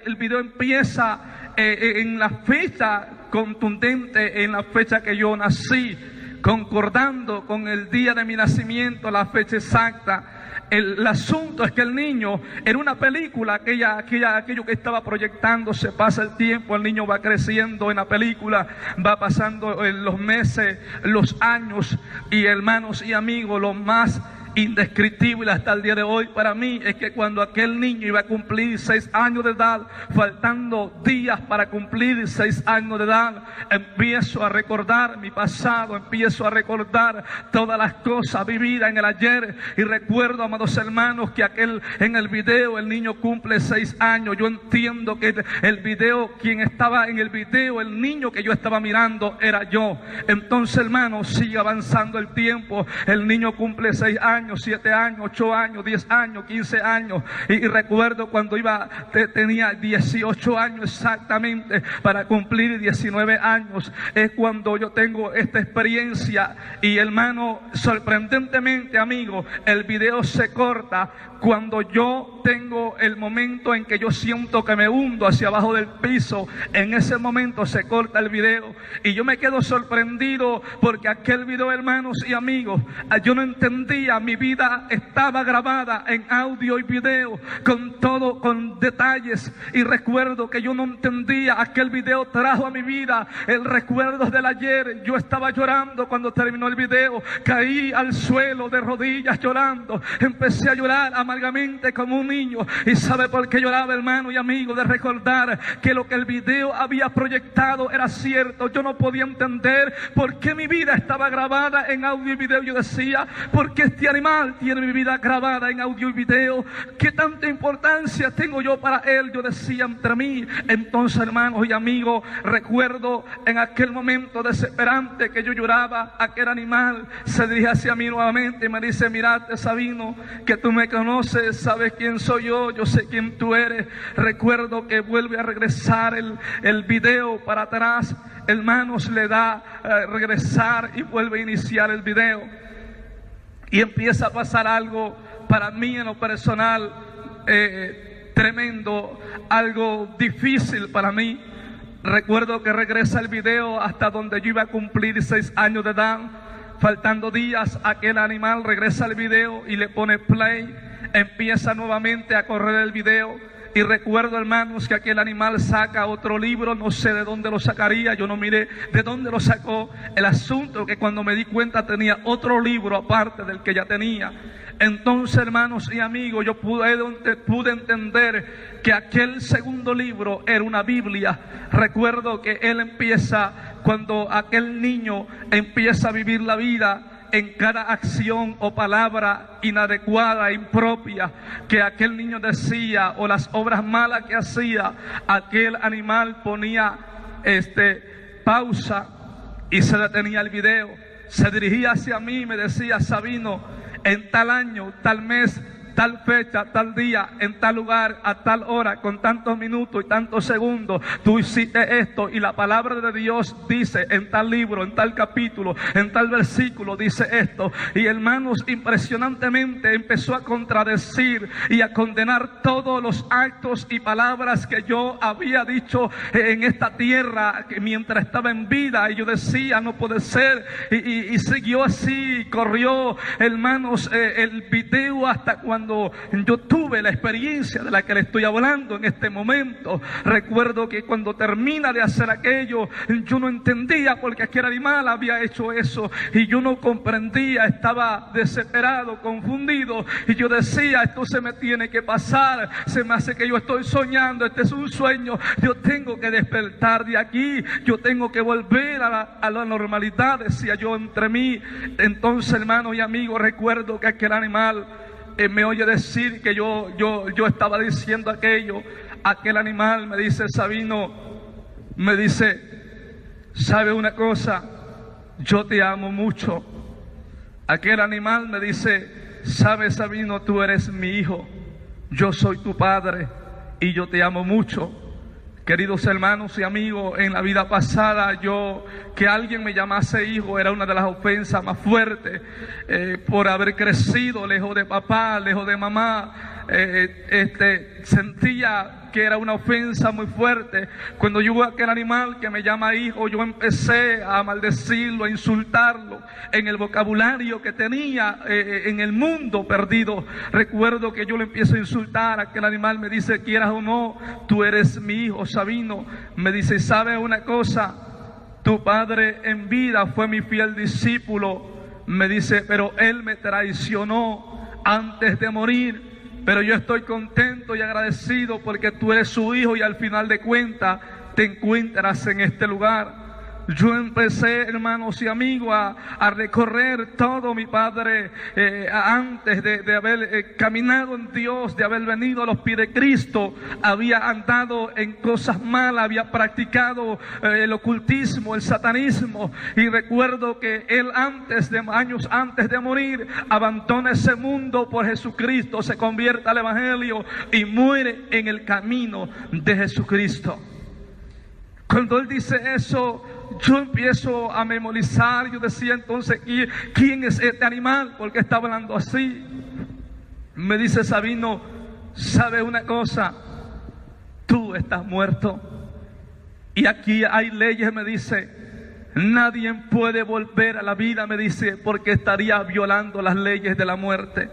el video empieza en la fecha contundente, en la fecha que yo nací, concordando con el día de mi nacimiento, la fecha exacta. El asunto es que el niño, en una película, aquello que estaba proyectando, se pasa el tiempo, el niño va creciendo en la película, va pasando los meses, los años, y hermanos y amigos, lo más indescriptible hasta el día de hoy para mí es que cuando aquel niño iba a cumplir 6 años de edad, faltando días para cumplir 6 años de edad, empiezo a recordar mi pasado, empiezo a recordar todas las cosas vividas en el ayer. Y recuerdo, amados hermanos, que en el video el niño cumple 6 años. Yo entiendo que el video, quien estaba en el video, el niño que yo estaba mirando era yo. Entonces, hermanos, sigue avanzando el tiempo, el niño cumple 6 años, 7 años, 8 años, 10 años, 15 años. Y recuerdo cuando tenía 18 años exactamente para cumplir 19 años. Es cuando yo tengo esta experiencia. Y hermano, sorprendentemente, amigo, el video se corta cuando yo tengo el momento en que yo siento que me hundo hacia abajo del piso. En ese momento se corta el video y yo me quedo sorprendido, porque aquel video, hermanos y amigos, yo no entendía. Mi vida estaba grabada en audio y video, con todo, con detalles. Y recuerdo que yo no entendía. Aquel video trajo a mi vida el recuerdo del ayer. Yo estaba llorando cuando terminó el video, caí al suelo de rodillas llorando, empecé a llorar amargamente como un niño. ¿Y sabe por qué lloraba, hermano y amigo? De recordar que lo que el video había proyectado era cierto. Yo no podía entender por qué mi vida estaba grabada en audio y video. Yo decía, ¿por qué este animal tiene mi vida grabada en audio y video? ¿Qué tanta importancia tengo yo para él? Yo decía entre mí. Entonces, hermanos y amigos, recuerdo en aquel momento desesperante que yo lloraba, aquel animal se dirige hacia mí nuevamente y me dice, mirate, Sabino, que tú me conoces, sabes quién soy yo sé quién tú eres. Recuerdo que vuelve a regresar el video para atrás, hermanos, le da regresar y vuelve a iniciar el video. Y empieza a pasar algo para mí en lo personal tremendo, algo difícil para mí. Recuerdo que regresa el video hasta donde yo iba a cumplir 6 años de edad. Faltando días, aquel animal regresa al video y le pone play. Empieza nuevamente a correr el video. Y recuerdo, hermanos, que aquel animal saca otro libro. No sé de dónde lo sacaría, yo no miré de dónde lo sacó. El asunto que cuando me di cuenta tenía otro libro aparte del que ya tenía. Entonces, hermanos y amigos, yo pude entender que aquel segundo libro era una Biblia. Recuerdo que él empieza, cuando aquel niño empieza a vivir la vida, en cada acción o palabra inadecuada, impropia que aquel niño decía, o las obras malas que hacía, aquel animal ponía pausa y se detenía el video, se dirigía hacia mí y me decía: Sabino, en tal año, tal mes, tal fecha, tal día, en tal lugar, a tal hora, con tantos minutos y tantos segundos, tú hiciste esto, y la palabra de Dios dice en tal libro, en tal capítulo, en tal versículo dice esto. Y hermanos, impresionantemente empezó a contradecir y a condenar todos los actos y palabras que yo había dicho en esta tierra mientras estaba en vida. Y yo decía: no puede ser. Y siguió así, corrió, hermanos, el video hasta cuando yo tuve la experiencia de la que le estoy hablando en este momento. Recuerdo que cuando termina de hacer aquello, yo no entendía por qué aquel animal había hecho eso, y yo no comprendía, estaba desesperado, confundido, y yo decía: esto se me tiene que pasar, se me hace que yo estoy soñando, este es un sueño, yo tengo que despertar de aquí, yo tengo que volver a la normalidad, decía yo entre mí. Entonces, hermanos y amigos, recuerdo que aquel animal me oye decir que yo estaba diciendo aquello. Aquel animal me dice: Sabino, me dice: ¿sabe una cosa? Yo te amo mucho. Aquel animal me dice: ¿sabes, Sabino? Tú eres mi hijo, yo soy tu padre y yo te amo mucho. Queridos hermanos y amigos, en la vida pasada que alguien me llamase hijo era una de las ofensas más fuertes, por haber crecido lejos de papá, lejos de mamá. Sentía que era una ofensa muy fuerte. Cuando yo vi aquel animal que me llama hijo, yo empecé a maldecirlo, a insultarlo en el vocabulario que tenía en el mundo perdido. Recuerdo que yo le empiezo a insultar a aquel animal. Me dice: quieras o no, tú eres mi hijo, Sabino. Me dice: ¿sabe una cosa? Tu padre en vida fue mi fiel discípulo. Me dice: pero él me traicionó antes de morir. Pero yo estoy contento y agradecido porque tú eres su hijo, y al final de cuentas te encuentras en este lugar. Yo empecé, hermanos y amigos, a recorrer todo mi padre antes de haber caminado en Dios, de haber venido a los pies de Cristo. Había andado en cosas malas, había practicado el ocultismo, el satanismo, y recuerdo que él años antes de morir abandona ese mundo por Jesucristo, se convierte al Evangelio y muere en el camino de Jesucristo. Cuando él dice eso, yo empiezo a memorizar. Yo decía entonces: ¿quién es este animal? ¿Por qué está hablando así? Me dice: Sabino, ¿sabe una cosa? Tú estás muerto. Y aquí hay leyes, me dice. Nadie puede volver a la vida, me dice, porque estaría violando las leyes de la muerte.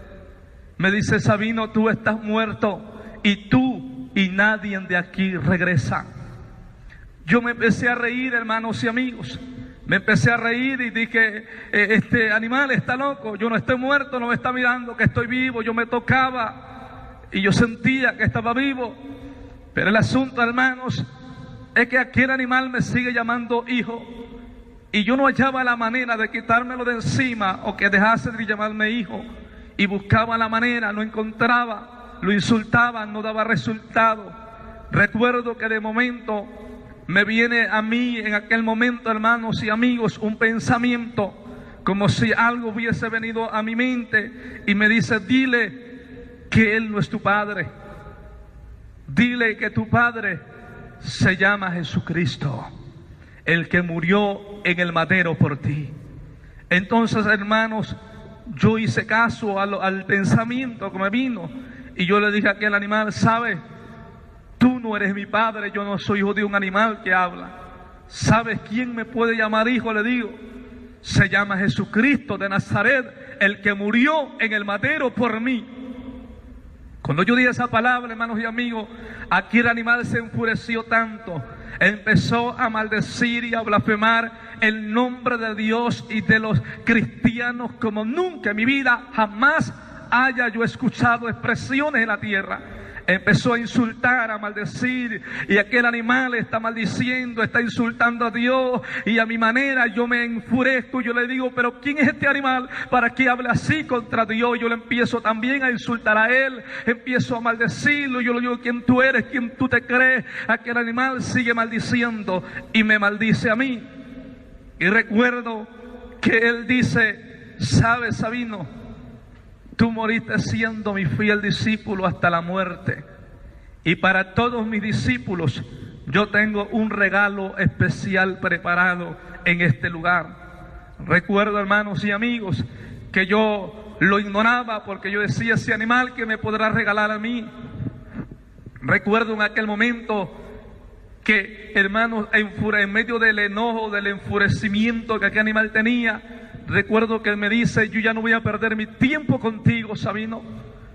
Me dice: Sabino, tú estás muerto, y tú y nadie de aquí regresa. Yo me empecé a reír, hermanos y amigos. Me empecé a reír y dije: este animal está loco. Yo no estoy muerto, no me está mirando que estoy vivo. Yo me tocaba y yo sentía que estaba vivo. Pero el asunto, hermanos, es que aquel animal me sigue llamando hijo, y yo no hallaba la manera de quitármelo de encima o que dejase de llamarme hijo. Y buscaba la manera, no encontraba, lo insultaba, no daba resultado. Recuerdo que de momento me viene a mí en aquel momento, hermanos y amigos, un pensamiento como si algo hubiese venido a mi mente y me dice: dile que él no es tu padre. Dile que tu padre se llama Jesucristo, el que murió en el madero por ti. Entonces, hermanos, yo hice caso al pensamiento que me vino, y yo le dije a aquel animal: ¿sabes? Tú no eres mi padre, yo no soy hijo de un animal que habla. ¿Sabes quién me puede llamar hijo? Le digo: se llama Jesucristo de Nazaret, el que murió en el madero por mí. Cuando yo dije esa palabra, hermanos y amigos, aquí el animal se enfureció tanto, empezó a maldecir y a blasfemar el nombre de Dios y de los cristianos como nunca en mi vida jamás haya yo escuchado expresiones en la tierra. empezó a insultar, a maldecir, y aquel animal está maldiciendo, está insultando a Dios, y a mi manera yo me enfurezco, yo le digo, pero ¿quién es este animal para que hable así contra Dios? Yo le empiezo también a insultar a él, empiezo a maldecirlo, yo le digo, ¿quién tú eres? ¿Quién tú te crees? Aquel animal sigue maldiciendo y me maldice a mí. Y recuerdo que él dice, ¿sabes, Sabino? Tú moriste siendo mi fiel discípulo hasta la muerte. Y para todos mis discípulos, yo tengo un regalo especial preparado en este lugar. Recuerdo, hermanos y amigos, que yo lo ignoraba porque yo decía, ese animal que me podrá regalar a mí. Recuerdo en aquel momento que, hermanos, en medio del enojo, del enfurecimiento que aquel animal tenía, recuerdo que él me dice, yo ya no voy a perder mi tiempo contigo, Sabino.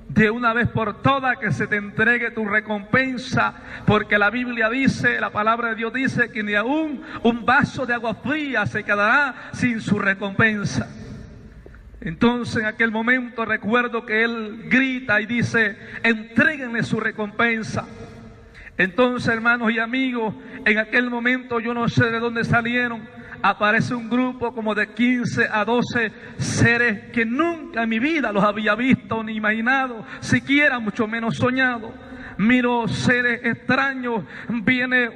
De una vez por todas que se te entregue tu recompensa, porque la Biblia dice, la palabra de Dios dice que ni aún un vaso de agua fría se quedará sin su recompensa. Entonces en aquel momento recuerdo que él grita y dice, entréguenle su recompensa. Entonces, hermanos y amigos, en aquel momento yo no sé de dónde salieron, aparece un grupo como de 15 a 12 seres que nunca en mi vida los había visto ni imaginado, siquiera mucho menos soñado. Miro seres extraños, viene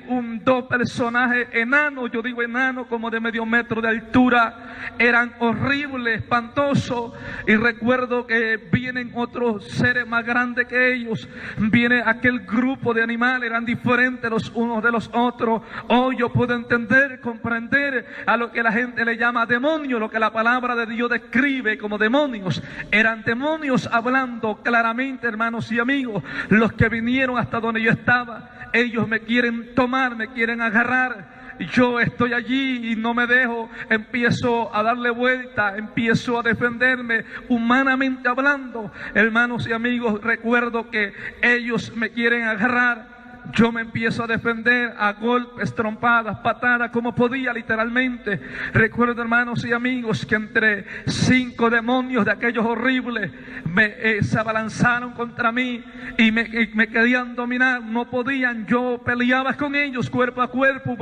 dos personajes enanos, yo digo enanos como de medio metro de altura, eran horribles, espantosos, y recuerdo que vienen otros seres más grandes que ellos, viene aquel grupo de animales, eran diferentes los unos de los otros. Hoy yo puedo entender, comprender a lo que la gente le llama demonios, lo que la palabra de Dios describe como demonios. Eran demonios hablando claramente, hermanos y amigos, los que vinieron hasta donde yo estaba. Ellos me quieren tomar, me quieren agarrar. Yo estoy allí y no me dejo, empiezo a darle vuelta, empiezo a defenderme humanamente hablando. Hermanos y amigos, recuerdo que ellos me quieren agarrar. Yo me empiezo a defender a golpes, trompadas, patadas, como podía literalmente. Recuerdo, hermanos y amigos, que entre 5 demonios de aquellos horribles se abalanzaron contra mí y me querían dominar. No podían, yo peleaba con ellos cuerpo a cuerpo,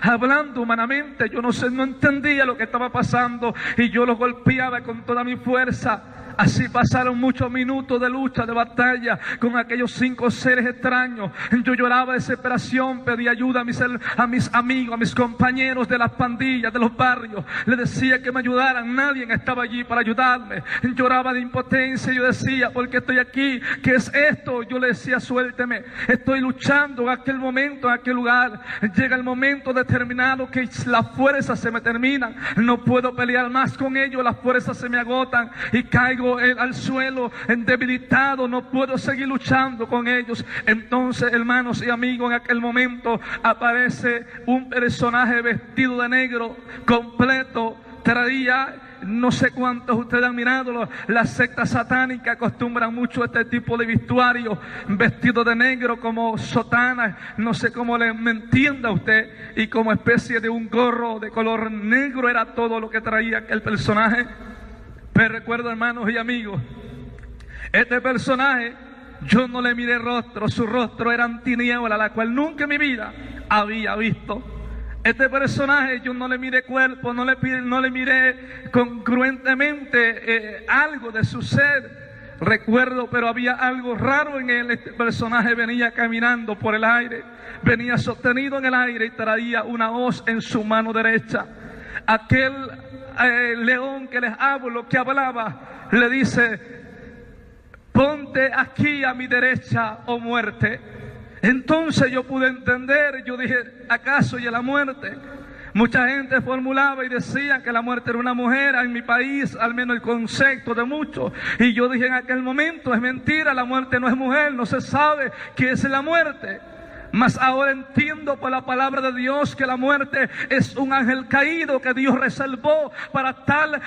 hablando humanamente. Yo no entendía lo que estaba pasando y yo los golpeaba con toda mi fuerza. Así pasaron muchos minutos de lucha, de batalla con aquellos 5 seres extraños. Yo lloraba de desesperación, pedía ayuda a mis amigos, a mis compañeros de las pandillas, de los barrios. Les decía que me ayudaran, nadie estaba allí para ayudarme. Lloraba de impotencia, yo decía, ¿por qué estoy aquí? ¿Qué es esto? Yo le decía, suélteme. Estoy luchando en aquel momento, en aquel lugar. Llega el momento determinado que las fuerzas se me terminan. No puedo pelear más con ellos, las fuerzas se me agotan y caigo al suelo debilitado, no puedo seguir luchando con ellos. Entonces, hermanos y amigos, en aquel momento aparece un personaje vestido de negro completo. Traía, no sé cuántos ustedes han mirado, las sectas satánicas acostumbran mucho a este tipo de vestuario, vestido de negro como sotana, no sé cómo me entienda usted, y como especie de un gorro de color negro era todo lo que traía aquel personaje. Me recuerdo, hermanos y amigos, este personaje, yo no le miré rostro, su rostro era tiniebla, la cual nunca en mi vida había visto. Este personaje, yo no le miré cuerpo, no le miré congruentemente algo de su ser. Recuerdo, pero había algo raro en él. Este personaje venía caminando por el aire, venía sostenido en el aire y traía una hoz en su mano derecha. Aquel león que les hablo, que hablaba, le dice, ponte aquí a mi derecha, oh muerte. Entonces yo pude entender, yo dije, ¿acaso y la muerte? Mucha gente formulaba y decía que la muerte era una mujer, en mi país, al menos el concepto de muchos. Y yo dije en aquel momento, es mentira, la muerte no es mujer, no se sabe qué es la muerte. Mas ahora entiendo por la palabra de Dios que la muerte es un ángel caído que Dios reservó para tal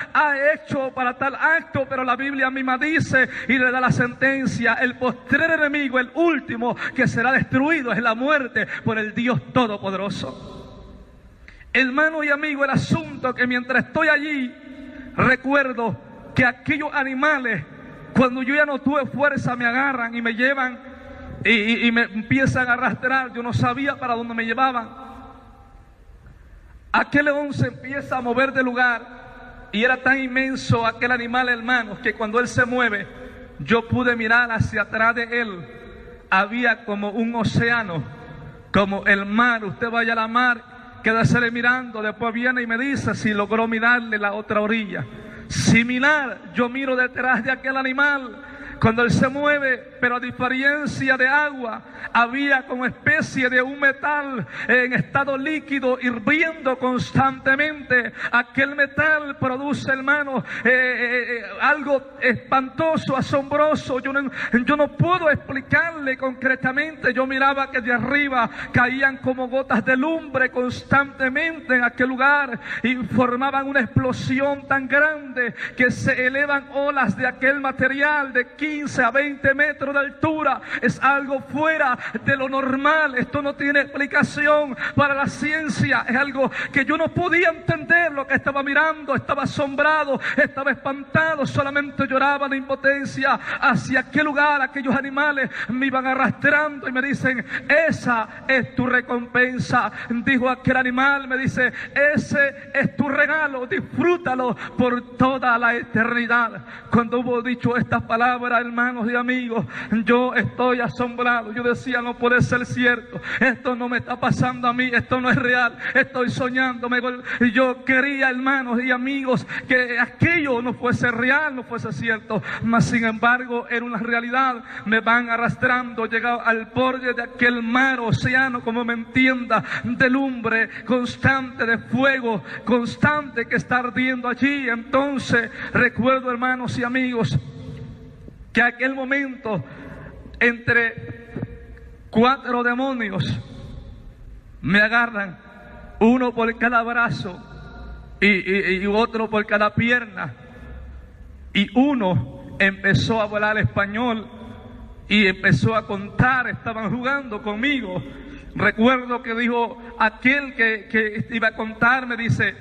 para tal acto. Pero la Biblia misma dice y le da la sentencia: el postrer enemigo, el último que será destruido, es la muerte por el Dios Todopoderoso. Hermano y amigo, el asunto que mientras estoy allí, recuerdo que aquellos animales, cuando yo ya no tuve fuerza, me agarran y me llevan y me empiezan a arrastrar. Yo no sabía para dónde me llevaban. Aquel león se empieza a mover de lugar y era tan inmenso aquel animal, hermanos, que cuando él se mueve, yo pude mirar hacia atrás de él. Había como un océano, como el mar. Usted vaya a la mar, quédese mirando, después viene y me dice si logró mirarle la otra orilla. Similar, yo miro detrás de aquel animal cuando él se mueve, pero a diferencia de agua, había como especie de un metal en estado líquido hirviendo constantemente. Aquel metal produce, hermano, algo espantoso, asombroso. Yo no puedo explicarle concretamente. Yo miraba que de arriba caían como gotas de lumbre constantemente en aquel lugar y formaban una explosión tan grande que se elevan olas de aquel material de 15 a 20 metros de altura. Es algo fuera de lo normal. Esto no tiene explicación para la ciencia. Es algo que yo no podía entender lo que estaba mirando. Estaba asombrado, estaba espantado, solamente lloraba de impotencia. Hacia aquel lugar aquellos animales me iban arrastrando y me dicen: esa es tu recompensa. Dijo aquel animal, me dice: ese es tu regalo, disfrútalo por toda la eternidad. Cuando hubo dicho estas palabras, hermanos y amigos, yo estoy asombrado. Yo decía: no puede ser cierto, esto no me está pasando a mí, esto no es real, estoy soñando. Yo quería, hermanos y amigos, que aquello no fuese real, no fuese cierto, mas sin embargo era una realidad. Me van arrastrando, llegado al borde de aquel mar, océano, como me entienda, de lumbre constante, de fuego constante que está ardiendo allí. Entonces recuerdo, hermanos y amigos, que aquel momento, entre 4 demonios me agarran, uno por cada brazo y otro por cada pierna, y uno empezó a hablar español y empezó a contar. Estaban jugando conmigo. Recuerdo que dijo aquel que iba a contar, me dice: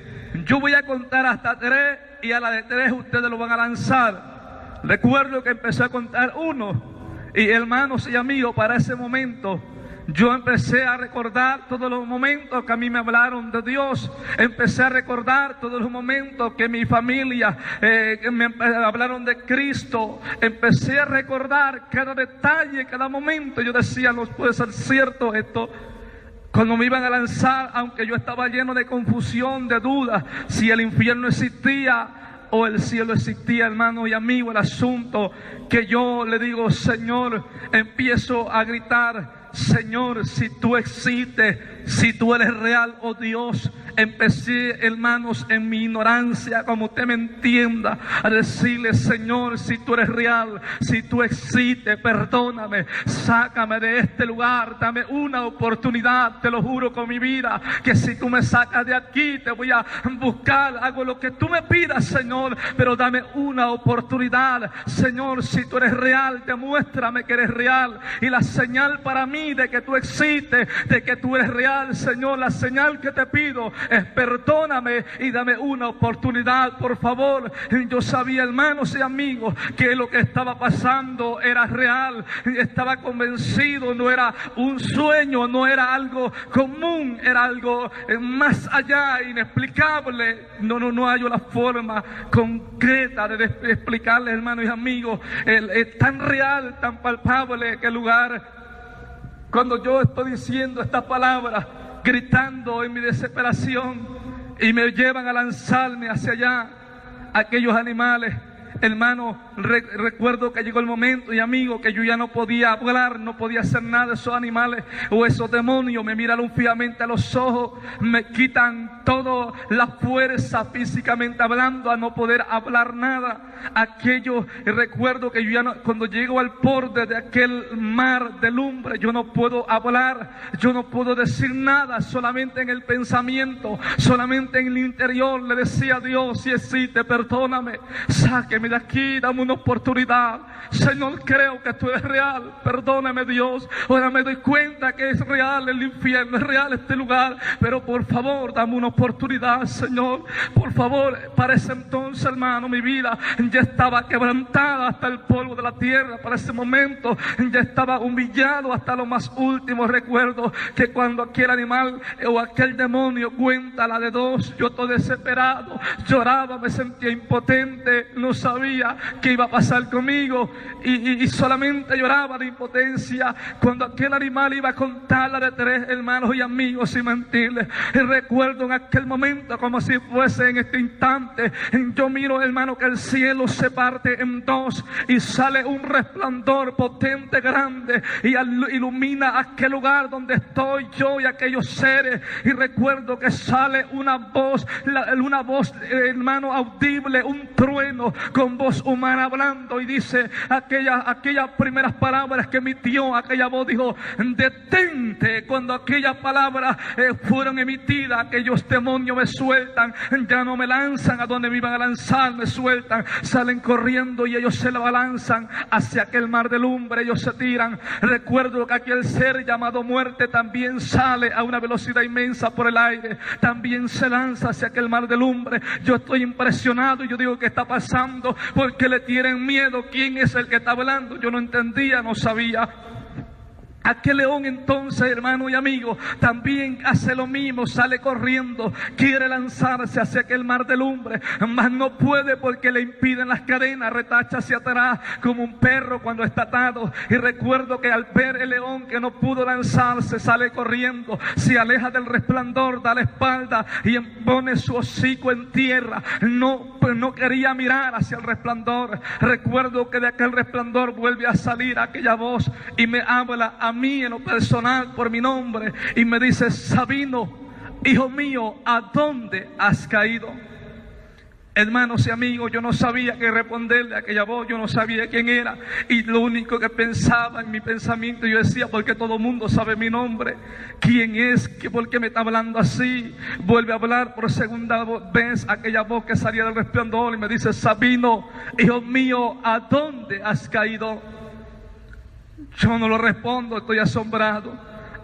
yo voy a contar hasta 3 y a la de 3 ustedes lo van a lanzar. Recuerdo que empecé a contar 1 y, hermanos y amigos, para ese momento yo empecé a recordar todos los momentos que a mí me hablaron de Dios. Empecé a recordar todos los momentos que mi familia me hablaron de Cristo. Empecé a recordar cada detalle, cada momento. Yo decía: no puede ser cierto esto. Cuando me iban a lanzar, aunque yo estaba lleno de confusión, de dudas, si el infierno existía o el cielo existía, hermano y amigo, el asunto que yo le digo: Señor, empiezo a gritar: Señor, si tú existes, si tú eres real, oh Dios. Empecé, hermanos, en mi ignorancia, como usted me entienda, a decirle: Señor, si tú eres real, si tú existes, perdóname, sácame de este lugar, dame una oportunidad. Te lo juro con mi vida, que si tú me sacas de aquí, te voy a buscar, hago lo que tú me pidas, Señor, pero dame una oportunidad. Señor, si tú eres real, demuéstrame que eres real. Y la señal para mí de que tú existes, de que tú eres real, Señor, la señal que te pido es: perdóname y dame una oportunidad, por favor. Yo sabía, hermanos y amigos, que lo que estaba pasando era real. Estaba convencido, no era un sueño, no era algo común, era algo más allá, inexplicable. No hay una forma concreta de explicarle, hermanos y amigos. Es tan real, tan palpable que el lugar. Cuando yo estoy diciendo estas palabras, gritando en mi desesperación, y me llevan a lanzarme hacia allá, aquellos animales, hermano, recuerdo que llegó el momento, y amigo, que yo ya no podía hablar, no podía hacer nada. Esos animales o esos demonios me miraron fijamente a los ojos, me quitan toda la fuerza físicamente hablando, a no poder hablar nada. Aquello, recuerdo que yo ya no, cuando llego al borde de aquel mar de lumbre, yo no puedo hablar, yo no puedo decir nada, solamente en el pensamiento, solamente en el interior le decía a Dios: si existe, perdóname, sáqueme sáqueme de aquí, dame una oportunidad. Señor, creo que tú eres real, perdóname Dios. Ahora me doy cuenta que es real el infierno, es real este lugar, pero por favor, dame una oportunidad, Señor. Por favor, para ese entonces, hermano, mi vida ya estaba quebrantada hasta el polvo de la tierra. Para ese momento ya estaba humillado hasta lo más último. Recuerdo que cuando aquel animal o aquel demonio cuenta la de dos, yo todo desesperado, lloraba, me sentía impotente, no sabía qué iba a pasar conmigo y solamente lloraba de impotencia cuando aquel animal iba a contar la de tres, hermanos y amigos, sin mentirles. Y recuerdo en aquel momento como si fuese en este instante, yo miro, hermano, que el cielo se parte en dos y sale un resplandor potente, grande, y ilumina aquel lugar donde estoy yo y aquellos seres. Y recuerdo que sale una voz, hermano, audible, un trueno con voz humana hablando, y dice aquellas primeras palabras que emitió aquella voz, dijo: detente. Cuando aquellas palabras fueron emitidas, aquellos demonios me sueltan, ya no me lanzan a donde me iban a lanzar, me sueltan, salen corriendo y ellos se lanzan hacia aquel mar de lumbre, ellos se tiran. Recuerdo que aquel ser llamado muerte también sale a una velocidad inmensa por el aire, también se lanza hacia aquel mar de lumbre. Yo estoy impresionado y yo digo: ¿qué está pasando? Porque le tienen miedo. ¿Quién es el que está hablando? Yo no entendía, no sabía. Aquel león entonces, hermano y amigo, también hace lo mismo, sale corriendo, quiere lanzarse hacia aquel mar de lumbre, mas no puede porque le impiden las cadenas, retacha hacia atrás como un perro cuando está atado. Y recuerdo que al ver el león que no pudo lanzarse, sale corriendo, se aleja del resplandor, da la espalda y pone su hocico en tierra. No quería mirar hacia el resplandor. Recuerdo que de aquel resplandor vuelve a salir aquella voz y me habla a mí en lo personal por mi nombre y me dice: Sabino, hijo mío, ¿a dónde has caído? Hermanos y amigos, yo no sabía qué responderle a aquella voz, yo no sabía quién era, y lo único que pensaba en mi pensamiento, yo decía: porque todo el mundo sabe mi nombre, ¿quién es? ¿Por qué me está hablando así? Vuelve a hablar por segunda vez aquella voz que salía del resplandor y me dice: Sabino, hijo mío, ¿a dónde has caído? Yo no lo respondo, estoy asombrado.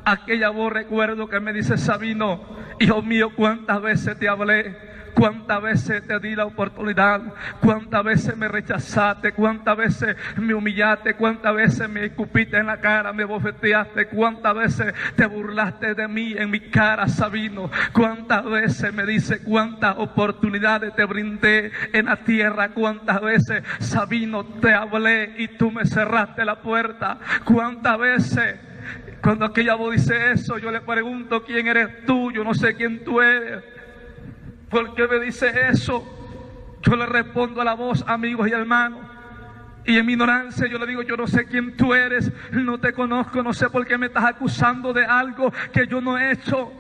Aquella voz, recuerdo que me dice: Sabino, hijo mío, ¿cuántas veces te hablé? ¿Cuántas veces te di la oportunidad? ¿Cuántas veces me rechazaste? ¿Cuántas veces me humillaste? ¿Cuántas veces me escupiste en la cara? ¿Me bofeteaste? ¿Cuántas veces te burlaste de mí en mi cara, Sabino? ¿Cuántas veces me dice? ¿Cuántas oportunidades te brindé en la tierra? ¿Cuántas veces, Sabino, te hablé y tú me cerraste la puerta? ¿Cuántas veces? Cuando aquella voz dice eso, yo le pregunto: ¿quién eres tú? Yo no sé quién tú eres. ¿Por qué me dice eso? Yo le respondo a la voz: amigos y hermanos, y en mi ignorancia yo le digo: yo no sé quién tú eres, no te conozco, no sé por qué me estás acusando de algo que yo no he hecho.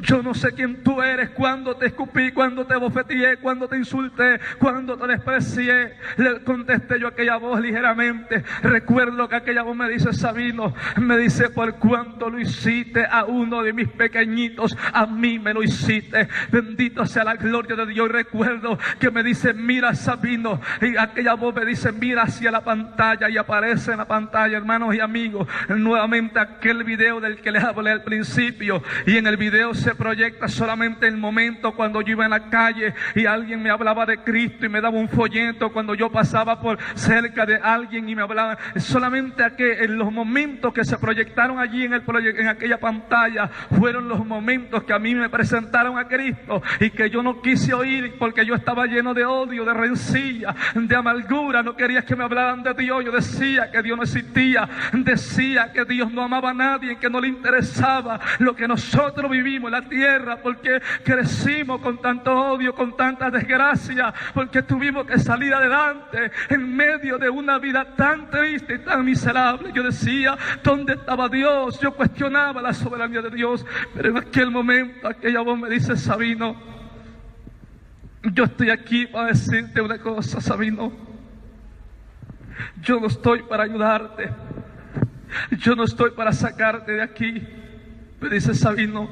Yo no sé quién tú eres, cuándo te escupí, cuándo te bofeteé, cuándo te insulté, cuándo te desprecié. Le contesté yo a aquella voz ligeramente. Recuerdo que aquella voz me dice: Sabino, me dice: por cuanto lo hiciste a uno de mis pequeñitos, a mí me lo hiciste. Bendito sea la gloria de Dios. Y recuerdo que me dice: mira, Sabino, y aquella voz me dice: mira hacia la pantalla, y aparece en la pantalla, hermanos y amigos, nuevamente aquel video del que les hablé al principio. Y en el video se proyecta solamente el momento cuando yo iba en la calle y alguien me hablaba de Cristo y me daba un folleto, cuando yo pasaba por cerca de alguien y me hablaba. Solamente en los momentos que se proyectaron allí en aquella pantalla fueron los momentos que a mí me presentaron a Cristo y que yo no quise oír porque yo estaba lleno de odio, de rencilla, de amargura. No quería que me hablaran de Dios. Yo decía que Dios no existía, decía que Dios no amaba a nadie, que no le interesaba lo que nosotros vivimos en la tierra, porque crecimos con tanto odio, con tanta desgracia, porque tuvimos que salir adelante en medio de una vida tan triste y tan miserable. Yo decía: ¿dónde estaba Dios? Yo cuestionaba la soberanía de Dios, pero en aquel momento aquella voz me dice: Sabino, yo estoy aquí para decirte una cosa, Sabino. Yo no estoy para ayudarte, yo no estoy para sacarte de aquí. Me dice: Sabino,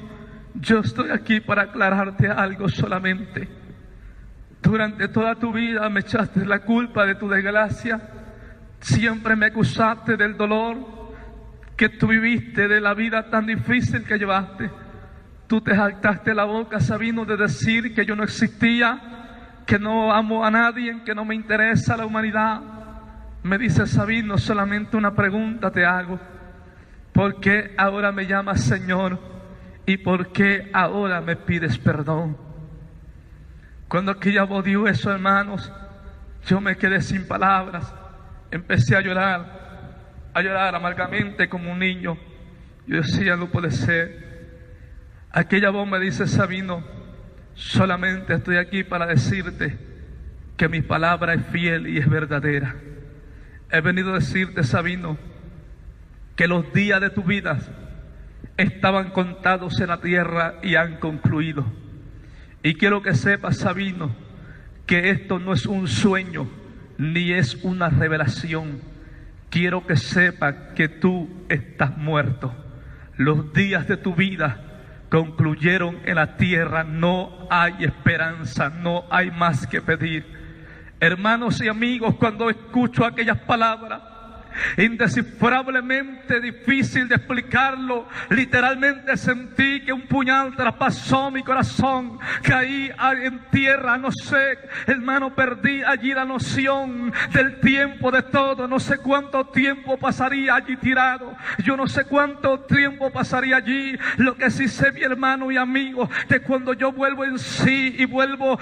yo estoy aquí para aclararte algo solamente. Durante toda tu vida me echaste la culpa de tu desgracia. Siempre me acusaste del dolor que tú viviste, de la vida tan difícil que llevaste. Tú te jactaste la boca, Sabino, de decir que yo no existía, que no amo a nadie, que no me interesa la humanidad. Me dice Sabino, solamente una pregunta te hago. ¿Por qué ahora me llamas Señor? ¿Y por qué ahora me pides perdón? Cuando aquella voz dijo eso, hermanos, yo me quedé sin palabras. Empecé a llorar amargamente como un niño. Yo decía, no puede ser. Aquella voz me dice, Sabino, solamente estoy aquí para decirte que mi palabra es fiel y es verdadera. He venido a decirte, Sabino, que los días de tu vida estaban contados en la tierra y han concluido. Y quiero que sepas, Sabino, que esto no es un sueño ni es una revelación. Quiero que sepas que tú estás muerto. Los días de tu vida concluyeron en la tierra. No hay esperanza, no hay más que pedir. Hermanos y amigos, cuando escucho aquellas palabras, indescifrablemente difícil de explicarlo, literalmente sentí que un puñal traspasó mi corazón. Caí en tierra, no sé, hermano, perdí allí la noción del tiempo, de todo. No sé cuánto tiempo pasaría allí tirado, yo no sé cuánto tiempo pasaría allí. Lo que sí sé, mi hermano y amigo, que cuando yo vuelvo en sí y vuelvo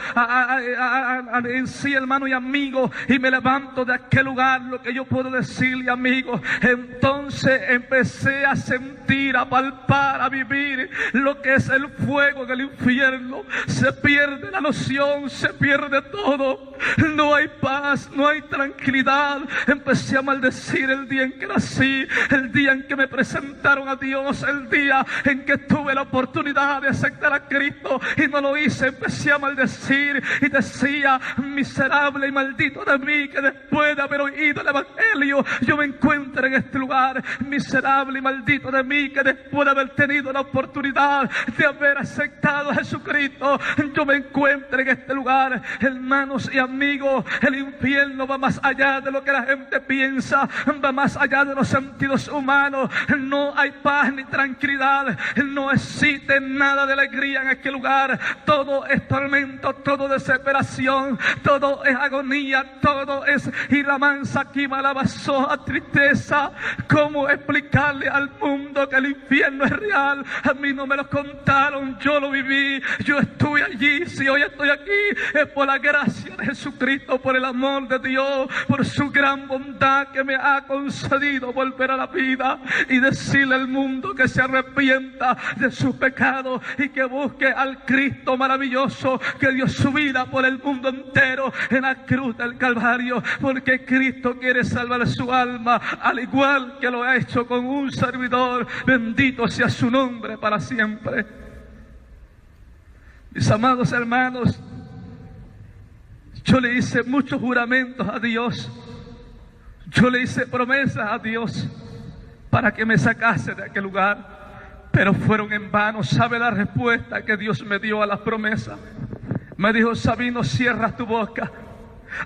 en sí, hermano y amigo, y me levanto de aquel lugar, lo que yo puedo decir, amigos, entonces empecé a sentir, a palpar, a vivir lo que es el fuego del infierno. Se pierde la noción, se pierde todo. No hay paz, no hay tranquilidad. Empecé a maldecir el día en que nací, el día en que me presentaron a Dios, el día en que tuve la oportunidad de aceptar a Cristo y no lo hice. Empecé a maldecir y decía, miserable y maldito de mí, que después de haber oído el evangelio yo me encuentro en este lugar. Miserable y maldito de mí, que después de haber tenido la oportunidad de haber aceptado a Jesucristo, yo me encuentro en este lugar. Hermanos y amigos, el infierno va más allá de lo que la gente piensa, va más allá de los sentidos humanos. No hay paz ni tranquilidad, no existe nada de alegría en aquel lugar. Todo es tormento, todo desesperación, todo es agonía, todo es iramansa, aquí malabazo, tristeza. ¿Cómo explicarle al mundo que el infierno es real? A mí no me lo contaron, yo lo viví, yo estuve allí. Si hoy estoy aquí es por la gracia de Jesucristo, por el amor de Dios, por su gran bondad que me ha concedido volver a la vida y decirle al mundo que se arrepienta de sus pecados y que busque al Cristo maravilloso que dio su vida por el mundo entero en la cruz del Calvario, porque Cristo quiere salvar su alma, al igual que lo ha hecho con un servidor. Bendito sea su nombre para siempre. Mis amados hermanos, yo le hice muchos juramentos a Dios, yo le hice promesas a Dios para que me sacase de aquel lugar, pero fueron en vano. ¿Sabe la respuesta que Dios me dio a las promesas? Me dijo, Sabino, cierra tu boca.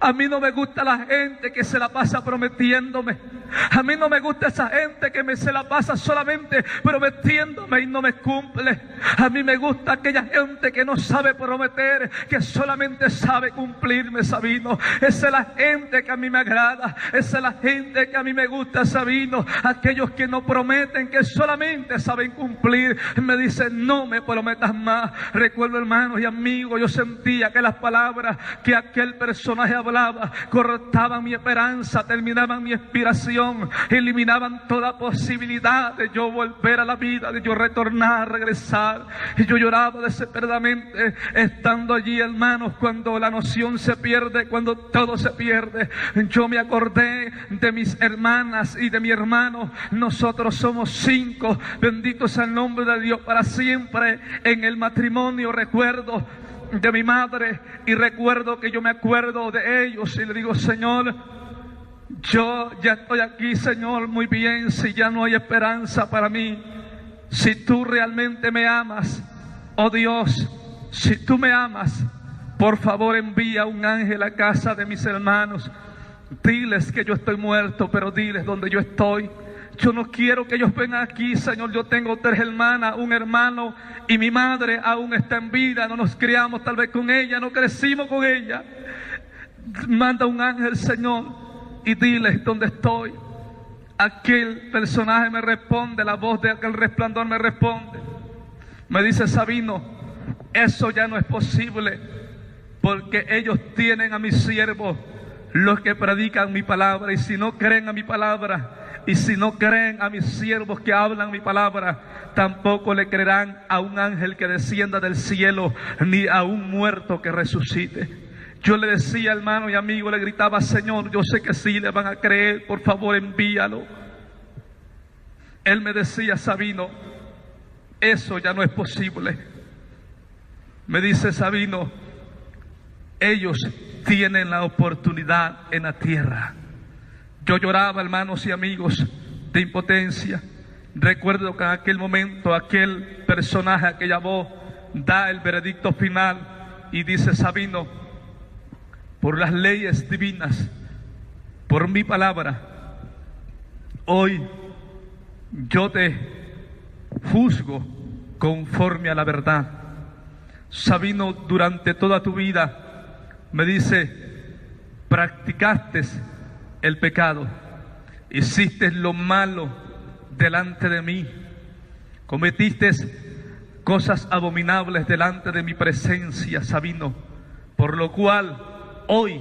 A mí no me gusta la gente que se la pasa prometiéndome. A mí no me gusta esa gente que se la pasa solamente prometiéndome y no me cumple. A mí me gusta aquella gente que no sabe prometer, que solamente sabe cumplirme, Sabino. Esa es la gente que a mí me agrada. Esa es la gente que a mí me gusta, Sabino. Aquellos que no prometen, que solamente saben cumplir. Me dicen, no me prometas más. Recuerdo, hermanos y amigos, yo sentía que las palabras que aquel personaje hablaba cortaban mi esperanza, terminaban mi inspiración, eliminaban toda posibilidad de yo volver a la vida, de yo retornar, regresar. Y yo lloraba desesperadamente estando allí, hermanos, cuando la noción se pierde, cuando todo se pierde. Yo me acordé de mis hermanas y de mi hermano. Nosotros somos 5, bendito sea el nombre de Dios para siempre. En el matrimonio recuerdo de mi madre y recuerdo que yo me acuerdo de ellos y le digo, Señor, yo ya estoy aquí, Señor, muy bien. Si ya no hay esperanza para mí, si tú realmente me amas, oh Dios, si tú me amas, por favor envía un ángel a casa de mis hermanos. Diles que yo estoy muerto, pero diles dónde yo estoy. Yo no quiero que ellos vengan aquí, Señor. Yo tengo 3 hermanas, un hermano, y mi madre aún está en vida. No nos criamos tal vez con ella, no crecimos con ella. Manda un ángel, Señor, y diles dónde estoy. Aquel personaje me responde, la voz de aquel resplandor me responde. Me dice: Sabino, eso ya no es posible, porque ellos tienen a mis siervos, los que predican mi palabra, y si no creen a mi palabra, y si no creen a mis siervos que hablan mi palabra, tampoco le creerán a un ángel que descienda del cielo, ni a un muerto que resucite. Yo le decía, hermano y amigo, le gritaba: Señor, yo sé que sí le van a creer, por favor envíalo. Él me decía: Sabino, eso ya no es posible. Me dice: Sabino, ellos tienen la oportunidad en la tierra. Yo lloraba, hermanos y amigos, de impotencia. Recuerdo que en aquel momento aquel personaje, aquella voz, da el veredicto final y dice: Sabino, por las leyes divinas, por mi palabra, hoy yo te juzgo conforme a la verdad. Sabino, durante toda tu vida, me dice, practicaste el pecado, hiciste lo malo delante de mí, cometiste cosas abominables delante de mi presencia, Sabino, por lo cual hoy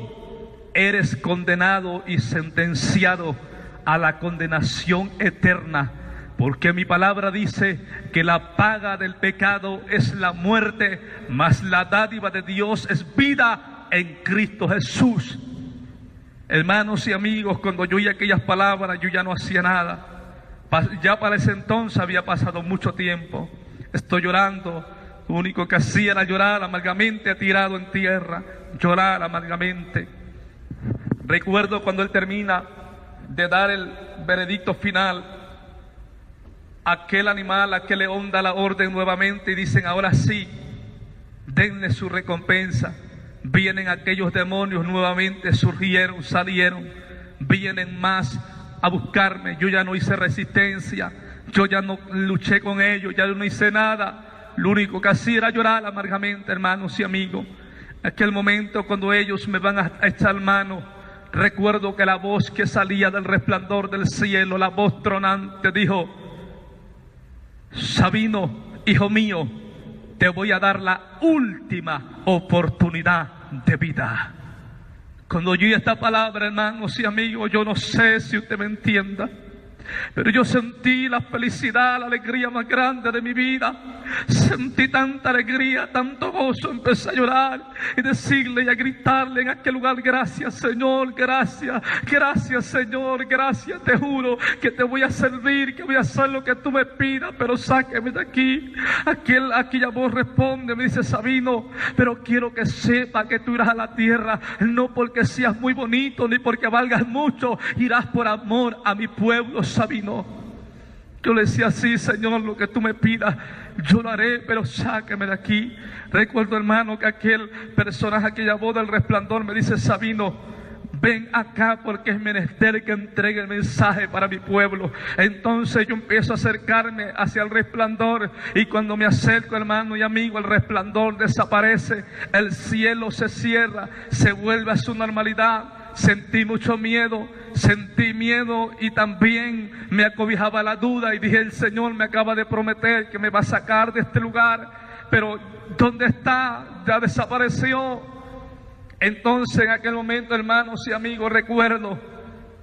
eres condenado y sentenciado a la condenación eterna, porque mi palabra dice que la paga del pecado es la muerte, mas la dádiva de Dios es vida en Cristo Jesús. Hermanos y amigos, cuando yo oí aquellas palabras, yo ya no hacía nada. Ya para ese entonces había pasado mucho tiempo. Estoy llorando, lo único que hacía era llorar amargamente, tirado en tierra, llorar amargamente. Recuerdo cuando él termina de dar el veredicto final, aquel animal, aquel león da la orden nuevamente y dicen: ahora sí, denle su recompensa. Vienen aquellos demonios nuevamente, surgieron, salieron, vienen más a buscarme. Yo ya no hice resistencia, yo ya no luché con ellos, ya no hice nada. Lo único que hacía era llorar amargamente, hermanos y amigos. Aquel momento cuando ellos me van a echar mano, recuerdo que la voz que salía del resplandor del cielo, la voz tronante, dijo: Sabino, hijo mío, te voy a dar la última oportunidad de vida. Cuando oí esta palabra, hermanos y amigos, yo no sé si usted me entienda, pero yo sentí la felicidad, la alegría más grande de mi vida. Sentí tanta alegría, tanto gozo, empecé a llorar y decirle y a gritarle en aquel lugar: gracias, Señor, gracias, gracias, Señor, gracias. Te juro que te voy a servir, que voy a hacer lo que tú me pidas, pero sáqueme de aquí. Aquella voz responde, me dice: Sabino, pero quiero que sepa que tú irás a la tierra, no porque seas muy bonito, ni porque valgas mucho, irás por amor a mi pueblo, Sabino. Yo le decía: sí, Señor, lo que tú me pidas, yo lo haré, pero sáqueme de aquí. Recuerdo, hermano, que aquel personaje, aquella voz del resplandor me dice: Sabino, ven acá porque es menester que entregue el mensaje para mi pueblo. Entonces yo empiezo a acercarme hacia el resplandor, y cuando me acerco, hermano y amigo, el resplandor desaparece, el cielo se cierra, se vuelve a su normalidad. Sentí mucho miedo, sentí miedo y también me acobijaba la duda, y dije: el Señor me acaba de prometer que me va a sacar de este lugar, pero ¿dónde está? Ya desapareció. Entonces en aquel momento, hermanos y amigos, recuerdo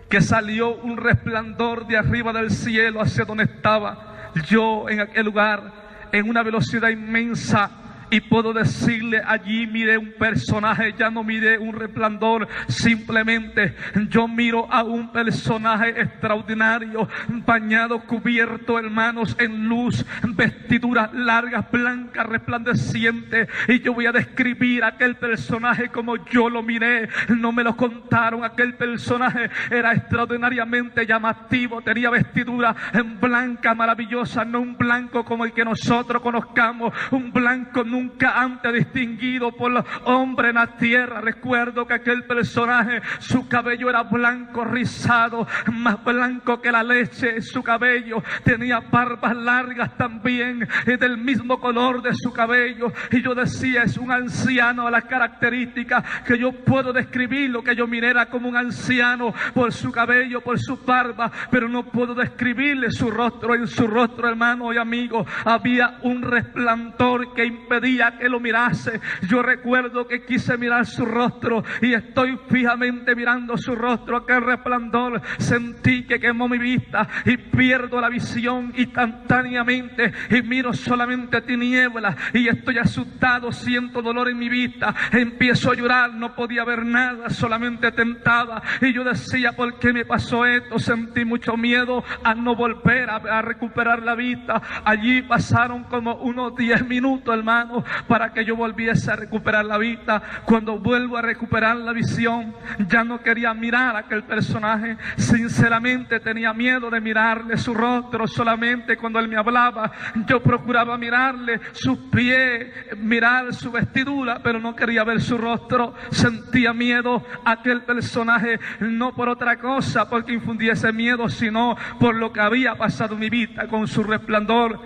que salió un resplandor de arriba del cielo hacia donde estaba yo en aquel lugar, en una velocidad inmensa. Y puedo decirle, allí miré un personaje, ya no miré un resplandor, simplemente yo miro a un personaje extraordinario, bañado, cubierto, hermanos, en luz, vestiduras largas, blancas, resplandecientes. Y yo voy a describir aquel personaje como yo lo miré, no me lo contaron. Aquel personaje era extraordinariamente llamativo, tenía vestidura en blanca, maravillosa, no un blanco como el que nosotros conozcamos, un blanco nunca antes distinguido por los hombres en la tierra. Recuerdo que aquel personaje, su cabello era blanco rizado, más blanco que la leche. Su cabello tenía barbas largas también, del mismo color de su cabello. Y yo decía, es un anciano. A las características que yo puedo describirlo, que yo miré era como un anciano por su cabello, por su barba, pero no puedo describirle su rostro. En su rostro, hermano y amigo, había un resplandor que impedía que lo mirase. Yo recuerdo que quise mirar su rostro y estoy fijamente mirando su rostro. Aquel resplandor sentí que quemó mi vista y pierdo la visión instantáneamente y miro solamente tinieblas y estoy asustado, siento dolor en mi vista, empiezo a llorar, no podía ver nada, solamente tentaba y yo decía, ¿por qué me pasó esto? Sentí mucho miedo a no volver a recuperar la vista. Allí pasaron como unos 10 minutos, hermano, para que yo volviese a recuperar la vista. Cuando vuelvo a recuperar la visión, ya no quería mirar a aquel personaje. Sinceramente tenía miedo de mirarle su rostro. Solamente cuando él me hablaba, yo procuraba mirarle sus pies, mirar su vestidura, pero no quería ver su rostro. Sentía miedo a aquel personaje, no por otra cosa, porque infundiese miedo, sino por lo que había pasado en mi vida con su resplandor.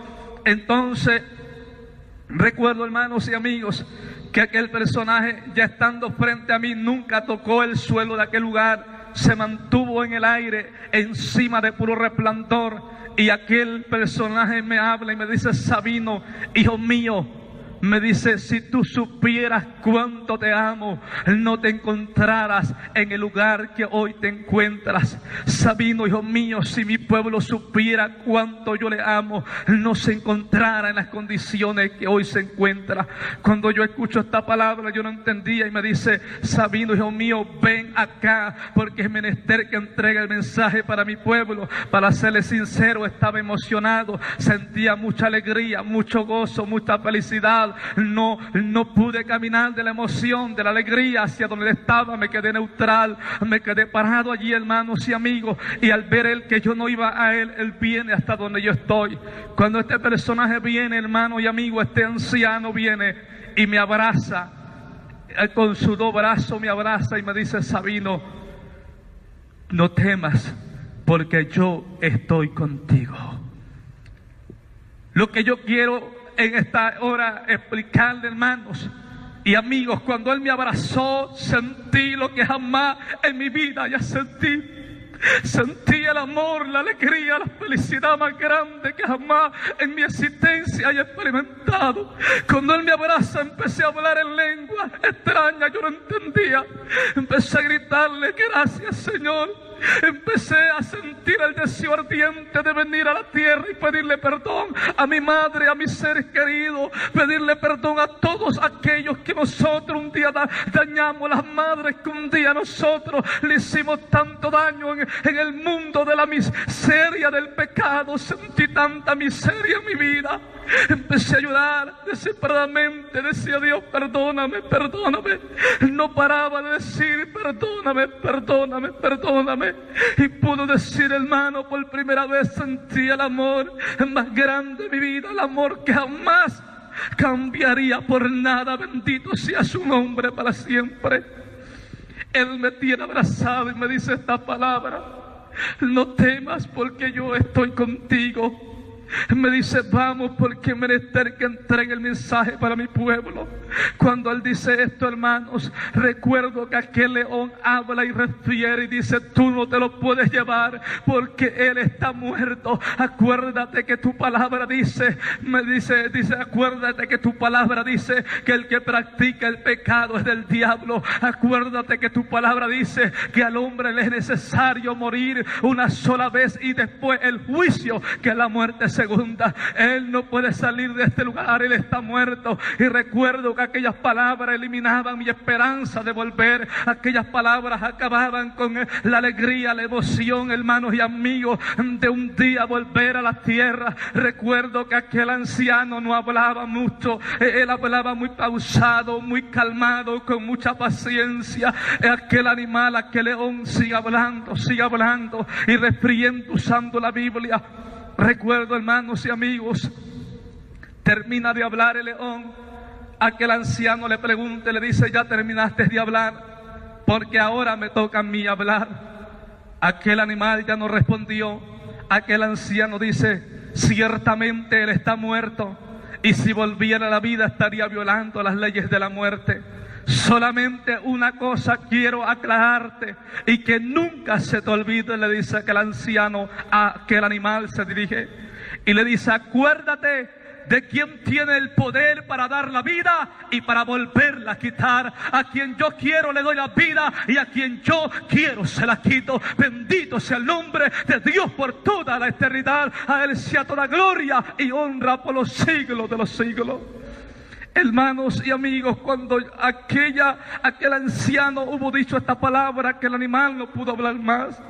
Entonces, recuerdo, hermanos y amigos, que aquel personaje, ya estando frente a mí, nunca tocó el suelo de aquel lugar, se mantuvo en el aire, encima de puro resplandor. Y aquel personaje me habla y me dice, Sabino, hijo mío, me dice, si tú supieras cuánto te amo, no te encontraras en el lugar que hoy te encuentras. Sabino, hijo mío, si mi pueblo supiera cuánto yo le amo, no se encontrara en las condiciones que hoy se encuentra. Cuando yo escucho esta palabra, yo no entendía y me dice, Sabino, hijo mío, ven acá, porque es menester que entregue el mensaje para mi pueblo. Para serle sincero, estaba emocionado, sentía mucha alegría, mucho gozo, mucha felicidad. No pude caminar de la emoción, de la alegría hacia donde estaba. Me quedé neutral, me quedé parado allí, hermanos y amigos. Y al ver él que yo no iba a él, él viene hasta donde yo estoy. Cuando este personaje viene, hermano y amigo, este anciano viene y me abraza. Con sus dos brazos me abraza y me dice, Sabino, no temas, porque yo estoy contigo. Lo que yo quiero en esta hora explicarle, hermanos y amigos, cuando él me abrazó, sentí lo que jamás en mi vida ya sentí. Sentí el amor, la alegría, la felicidad más grande que jamás en mi existencia haya experimentado. Cuando él me abraza, empecé a hablar en lengua extraña, yo no entendía. Empecé a gritarle, gracias, Señor. Empecé a sentir el deseo ardiente de venir a la tierra y pedirle perdón a mi madre, a mis seres queridos, pedirle perdón a todos aquellos que nosotros un día dañamos, las madres que un día nosotros le hicimos tanto daño en el mundo de la miseria del pecado. Sentí tanta miseria en mi vida. Empecé a llorar desesperadamente, decía, Dios, perdóname, perdóname. No paraba de decir, perdóname, perdóname, perdóname. Y pudo decir, hermano, por primera vez sentí el amor más grande de mi vida, el amor que jamás cambiaría por nada. Bendito sea su nombre para siempre. Él me tiene abrazado y me dice esta palabra: no temas, porque yo estoy contigo. Me dice, vamos, porque es menester que entregue el mensaje para mi pueblo. Cuando él dice esto, hermanos, recuerdo que aquel león habla y refiere y dice, tú no te lo puedes llevar porque él está muerto. Acuérdate que tu palabra dice, acuérdate que tu palabra dice que el que practica el pecado es del diablo. Acuérdate que tu palabra dice que al hombre le es necesario morir una sola vez y después el juicio, que es la muerte segunda. Él no puede salir de este lugar, él está muerto. Y recuerdo que aquellas palabras eliminaban mi esperanza de volver. Aquellas palabras acababan con la alegría, la emoción, hermanos y amigos, de un día volver a la tierra. Recuerdo que aquel anciano no hablaba mucho, él hablaba muy pausado, muy calmado, con mucha paciencia. Aquel animal, aquel león sigue hablando y refiriendo, usando la Biblia. Recuerdo, hermanos y amigos, termina de hablar el león Aquel anciano le pregunta, le dice: ¿ya terminaste de hablar? Porque ahora me toca a mí hablar. Aquel animal ya no respondió. Aquel anciano dice: ciertamente él está muerto, y si volviera a la vida estaría violando las leyes de la muerte. Solamente una cosa quiero aclararte, y que nunca se te olvide, le dice aquel anciano a aquel animal. Se dirige y le dice: acuérdate de quien tiene el poder para dar la vida y para volverla a quitar. A quien yo quiero le doy la vida, y a quien yo quiero se la quito. Bendito sea el nombre de Dios por toda la eternidad. A Él sea toda gloria y honra por los siglos de los siglos. Hermanos y amigos, cuando aquel anciano hubo dicho esta palabra, aquel animal no pudo hablar más.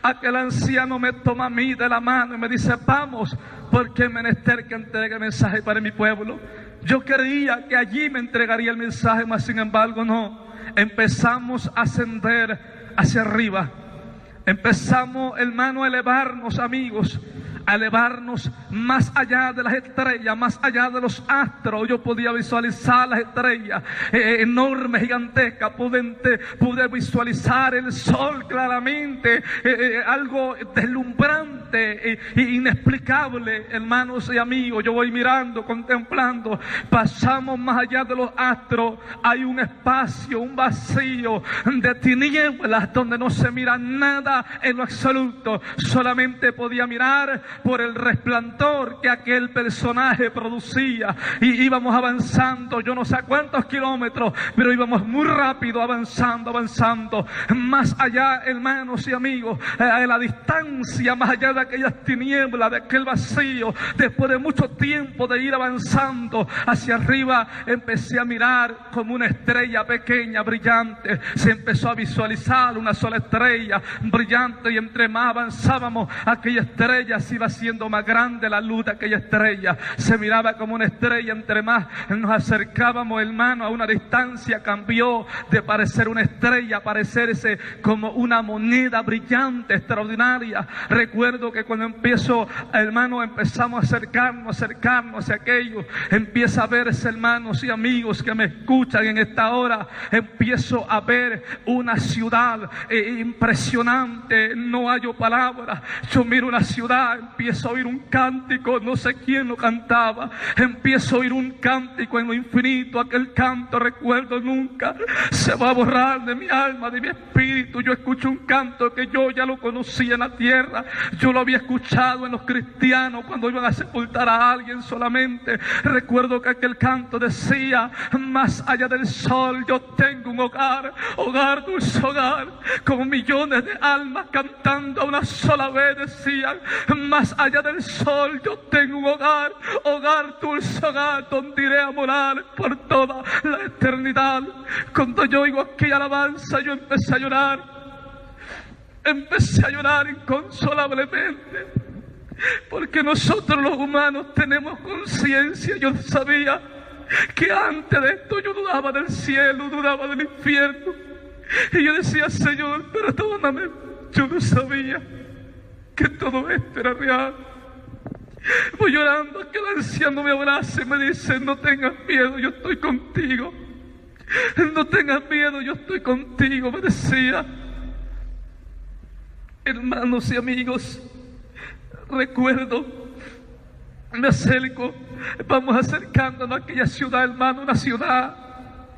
Aquel anciano me toma a mí de la mano y me dice: vamos, porque es menester que entregue el mensaje para mi pueblo. Yo creía que allí me entregaría el mensaje, mas sin embargo no. Empezamos a ascender hacia arriba. Empezamos, hermano, a elevarnos, amigos, a elevarnos más allá de las estrellas, más allá de los astros. Yo podía visualizar las estrellas enormes, gigantescas. Pude visualizar el sol claramente, algo deslumbrante e inexplicable, hermanos y amigos. Yo voy mirando, contemplando. Pasamos más allá de los astros. Hay un espacio, un vacío de tinieblas donde no se mira nada en lo absoluto. Solamente podía mirar por el resplandor que aquel personaje producía. Y íbamos avanzando, yo no sé a cuántos kilómetros, pero íbamos muy rápido, avanzando. Más allá, hermanos y amigos, a la distancia, más allá de aquellas tinieblas, de aquel vacío, después de mucho tiempo de ir avanzando hacia arriba, empecé a mirar como una estrella pequeña, brillante. Se empezó a visualizar una sola estrella brillante, y entre más avanzábamos, aquella estrella se iba siendo más grande. La luz de aquella estrella se miraba como una estrella. Entre más nos acercábamos, hermano, a una distancia, cambió de parecer una estrella a parecerse como una moneda brillante, extraordinaria. Recuerdo que cuando empezamos a acercarnos hacia aquello, empieza a verse, hermanos y amigos que me escuchan en esta hora, empiezo a ver una ciudad impresionante. No hallo palabras. Yo miro una ciudad, empiezo a oír un cántico, no sé quién lo cantaba. Empiezo a oír un cántico en lo infinito. Aquel canto, recuerdo, nunca se va a borrar de mi alma, de mi espíritu. Yo escucho un canto que yo ya lo conocía en la tierra. Yo lo había escuchado en los cristianos cuando iban a sepultar a alguien solamente. Recuerdo que aquel canto decía: más allá del sol yo tengo un hogar, hogar, dulce hogar, con millones de almas cantando a una sola vez. Decían: más allá del sol yo tengo un hogar, hogar, dulce hogar, donde iré a morar por toda la eternidad. Cuando yo oigo aquella alabanza, yo empecé a llorar inconsolablemente, porque nosotros los humanos tenemos conciencia. Yo sabía que antes de esto yo dudaba del cielo, dudaba del infierno, y yo decía: Señor, perdóname. Yo no sabía que todo esto era real. Voy llorando, que el anciano me abraza y me dice: no tengas miedo, yo estoy contigo. No tengas miedo, yo estoy contigo, me decía. Hermanos y amigos, recuerdo, me acerco, vamos acercándonos a aquella ciudad, hermano, una ciudad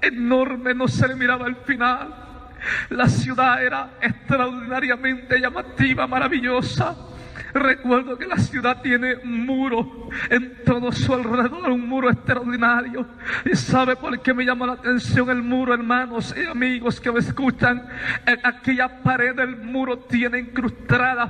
enorme, no se le miraba el final. La ciudad era extraordinariamente llamativa, maravillosa. Recuerdo que la ciudad tiene un muro en todo su alrededor, un muro extraordinario. ¿Y sabe por qué me llama la atención el muro, hermanos y amigos que me escuchan? En aquella pared del muro tiene incrustadas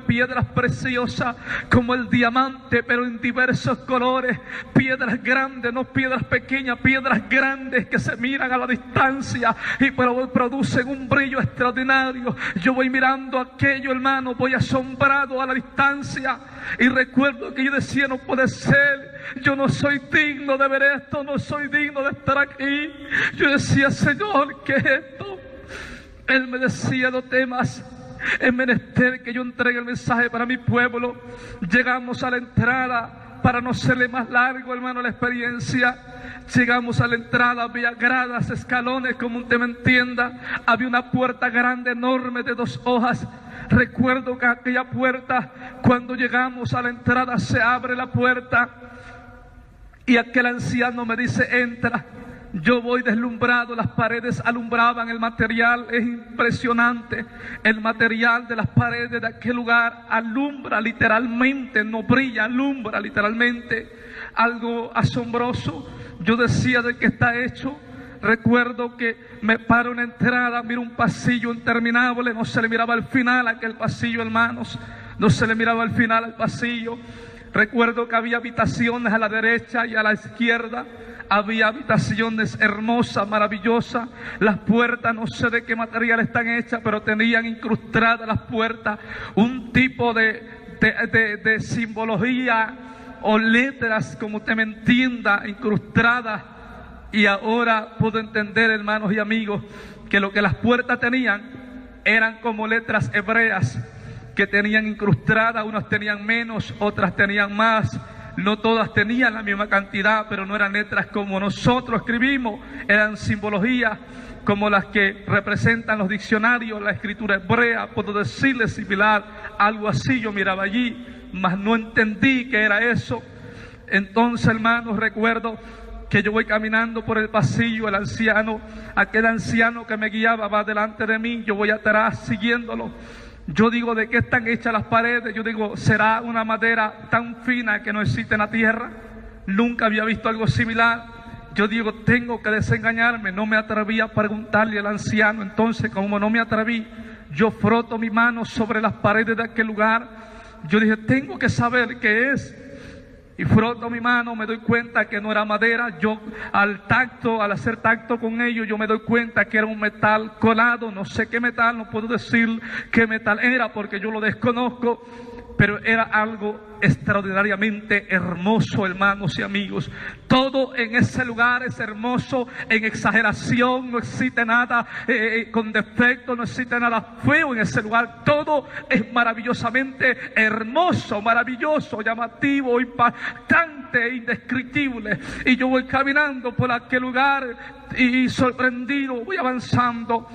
piedras preciosas como el diamante, pero en diversos colores. Piedras grandes, no piedras pequeñas, piedras grandes que se miran a la distancia y producen un brillo extraordinario. Yo voy mirando aquello, hermano, voy asombrado a la distancia, y recuerdo que yo decía: no puede ser, yo no soy digno de ver esto, no soy digno de estar aquí. Yo decía: Señor, ¿qué es esto? Él me decía: no temas, es menester que yo entregue el mensaje para mi pueblo. Llegamos a la entrada. Para no serle más largo, hermano, la experiencia, Llegamos a la entrada, había gradas, escalones, como usted me entienda. Había una puerta grande, enorme, de 2 hojas. Recuerdo que aquella puerta, cuando llegamos a la entrada, se abre la puerta y aquel anciano me dice: entra. Yo voy deslumbrado, las paredes alumbraban, el material es impresionante. El material de las paredes de aquel lugar alumbra literalmente, no brilla, alumbra literalmente. Algo asombroso. Yo decía: ¿de qué está hecho? Recuerdo que me paro en la entrada, miro un pasillo interminable, no se le miraba al final a aquel pasillo, hermanos, no se le miraba al final al pasillo. Recuerdo que había habitaciones a la derecha y a la izquierda, había habitaciones hermosas, maravillosas. Las puertas, no sé de qué material están hechas, pero tenían incrustadas las puertas un tipo de simbología o letras, como usted me entienda, incrustadas. Y ahora puedo entender, hermanos y amigos, que lo que las puertas tenían eran como letras hebreas que tenían incrustadas. Unas tenían menos, otras tenían más. No todas tenían la misma cantidad, pero no eran letras como nosotros escribimos. Eran simbologías como las que representan los diccionarios, la escritura hebrea. Puedo decirle similar, algo así yo miraba allí, mas no entendí qué era eso. Entonces, hermanos, recuerdo que yo voy caminando por el pasillo, el anciano, aquel anciano que me guiaba va delante de mí, yo voy atrás siguiéndolo. Yo digo: ¿de qué están hechas las paredes? Yo digo: ¿será una madera tan fina que no existe en la tierra? Nunca había visto algo similar. Yo digo: tengo que desengañarme. No me atreví a preguntarle al anciano. Entonces, como no me atreví, yo froto mi mano sobre las paredes de aquel lugar. Yo dije: tengo que saber qué es. Y froto mi mano, me doy cuenta que no era madera. Yo al hacer tacto con ello, yo me doy cuenta que era un metal colado. No sé qué metal, no puedo decir qué metal era porque yo lo desconozco, pero era algo extraordinariamente hermoso, hermanos y amigos. Todo en ese lugar es hermoso, en exageración, no existe nada con defecto, no existe nada feo en ese lugar. Todo es maravillosamente hermoso, maravilloso, llamativo, impactante, indescriptible. Y yo voy caminando por aquel lugar y sorprendido voy avanzando.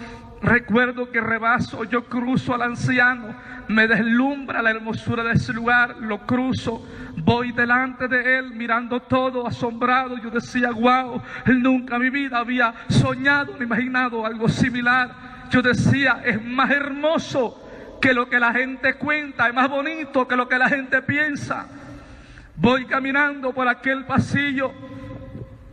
Recuerdo que rebaso, yo cruzo al anciano, me deslumbra la hermosura de ese lugar, lo cruzo, voy delante de él mirando todo asombrado. Yo decía: wow, nunca en mi vida había soñado ni imaginado algo similar. Yo decía: es más hermoso que lo que la gente cuenta, es más bonito que lo que la gente piensa. Voy caminando por aquel pasillo.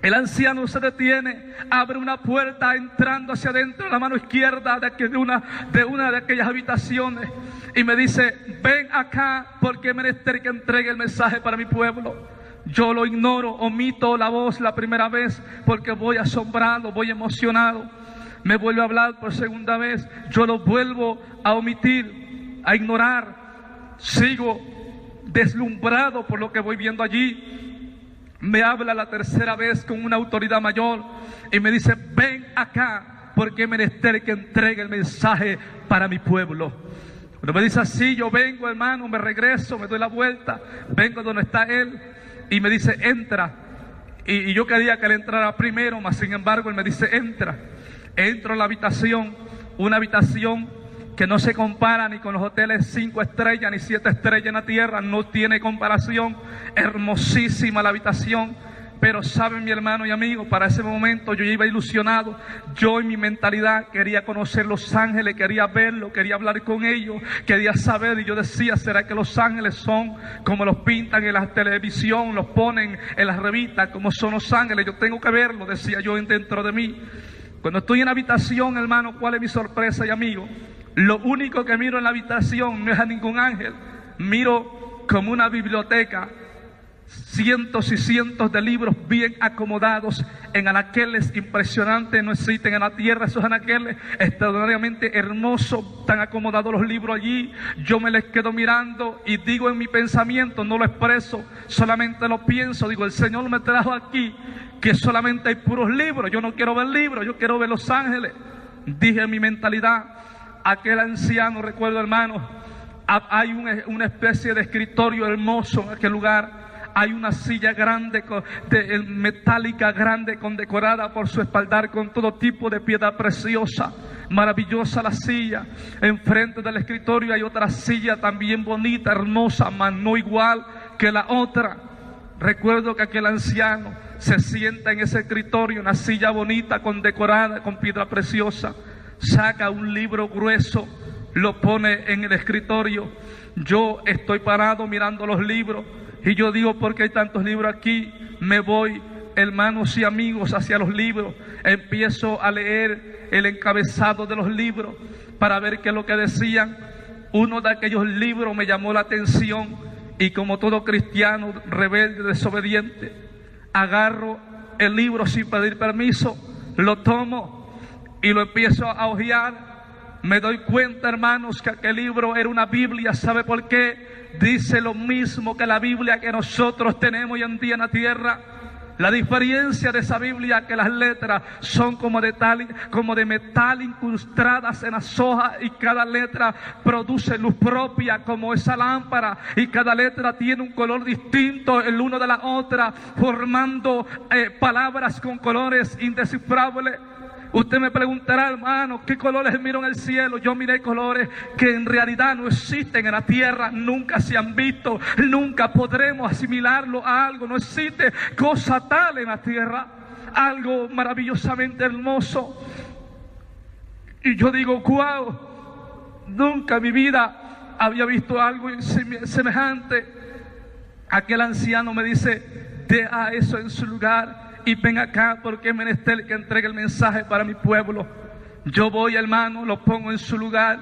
El anciano se detiene, abre una puerta entrando hacia adentro, la mano izquierda de una de aquellas habitaciones, y me dice: ven acá porque es menester que entregue el mensaje para mi pueblo. Yo lo ignoro, omito la voz la primera vez porque voy asombrado, voy emocionado. Me vuelve a hablar por segunda vez, yo lo vuelvo a omitir, a ignorar. Sigo deslumbrado por lo que voy viendo allí. Me habla la tercera vez con una autoridad mayor y me dice: ven acá porque es menester que entregue el mensaje para mi pueblo. Cuando me dice así, yo vengo, hermano, me regreso, me doy la vuelta, vengo donde está él y me dice: entra. Y yo quería que él entrara primero, mas sin embargo él me dice: entra. Entro a la habitación, una habitación que no se compara ni con los hoteles 5 estrellas ni 7 estrellas en la tierra, no tiene comparación. Hermosísima la habitación. Pero saben, mi hermano y amigo, para ese momento yo iba ilusionado. Yo en mi mentalidad quería conocer Los Ángeles, quería verlo, quería hablar con ellos, quería saber. Y yo decía: ¿será que Los Ángeles son como los pintan en la televisión, los ponen en las revistas, como son Los Ángeles? Yo tengo que verlo, decía yo dentro de mí. Cuando estoy en la habitación, hermano, ¿cuál es mi sorpresa y amigo? Lo único que miro en la habitación no es a ningún ángel. Miro como una biblioteca, cientos y cientos de libros bien acomodados en anaqueles impresionantes. No existen en la tierra esos anaqueles, extraordinariamente hermosos, tan acomodados los libros allí. Yo me les quedo mirando y digo en mi pensamiento, no lo expreso, solamente lo pienso. Digo: el Señor me trajo aquí que solamente hay puros libros. Yo no quiero ver libros, yo quiero ver Los Ángeles. Dije en mi mentalidad. Aquel anciano, recuerdo, hermano, hay una especie de escritorio hermoso en aquel lugar. hay una silla grande, metálica grande, condecorada por su espaldar con todo tipo de piedra preciosa. Maravillosa la silla. Enfrente del escritorio hay otra silla también bonita, hermosa, mas no igual que la otra. Recuerdo que aquel anciano se sienta en ese escritorio, una silla bonita, condecorada con piedra preciosa. Saca un libro grueso, lo pone en el escritorio. Yo estoy parado mirando los libros y yo digo, ¿por qué hay tantos libros aquí? Me voy, hermanos y amigos, hacia los libros. Empiezo a leer el encabezado de los libros para ver qué es lo que decían. Uno de aquellos libros me llamó la atención y, como todo cristiano rebelde, desobediente, agarro el libro sin pedir permiso, lo tomo y lo empiezo a hojear. Me doy cuenta, hermanos, que aquel libro era una Biblia. ¿Sabe por qué? Dice lo mismo que la Biblia que nosotros tenemos hoy en día en la tierra. La diferencia de esa Biblia es que las letras son como de metal incrustadas en las hojas, y cada letra produce luz propia como esa lámpara, y cada letra tiene un color distinto el uno de la otra, formando palabras con colores indescifrables. Usted me preguntará, hermano, ¿qué colores miro en el cielo? Yo miré colores que en realidad no existen en la tierra, nunca se han visto, nunca podremos asimilarlo a algo. No existe cosa tal en la tierra, algo maravillosamente hermoso. Y yo digo, wow, nunca en mi vida había visto algo semejante. Aquel anciano me dice, deja eso en su lugar y ven acá, porque es menester que entregue el mensaje para mi pueblo. Yo voy, hermano, lo pongo en su lugar,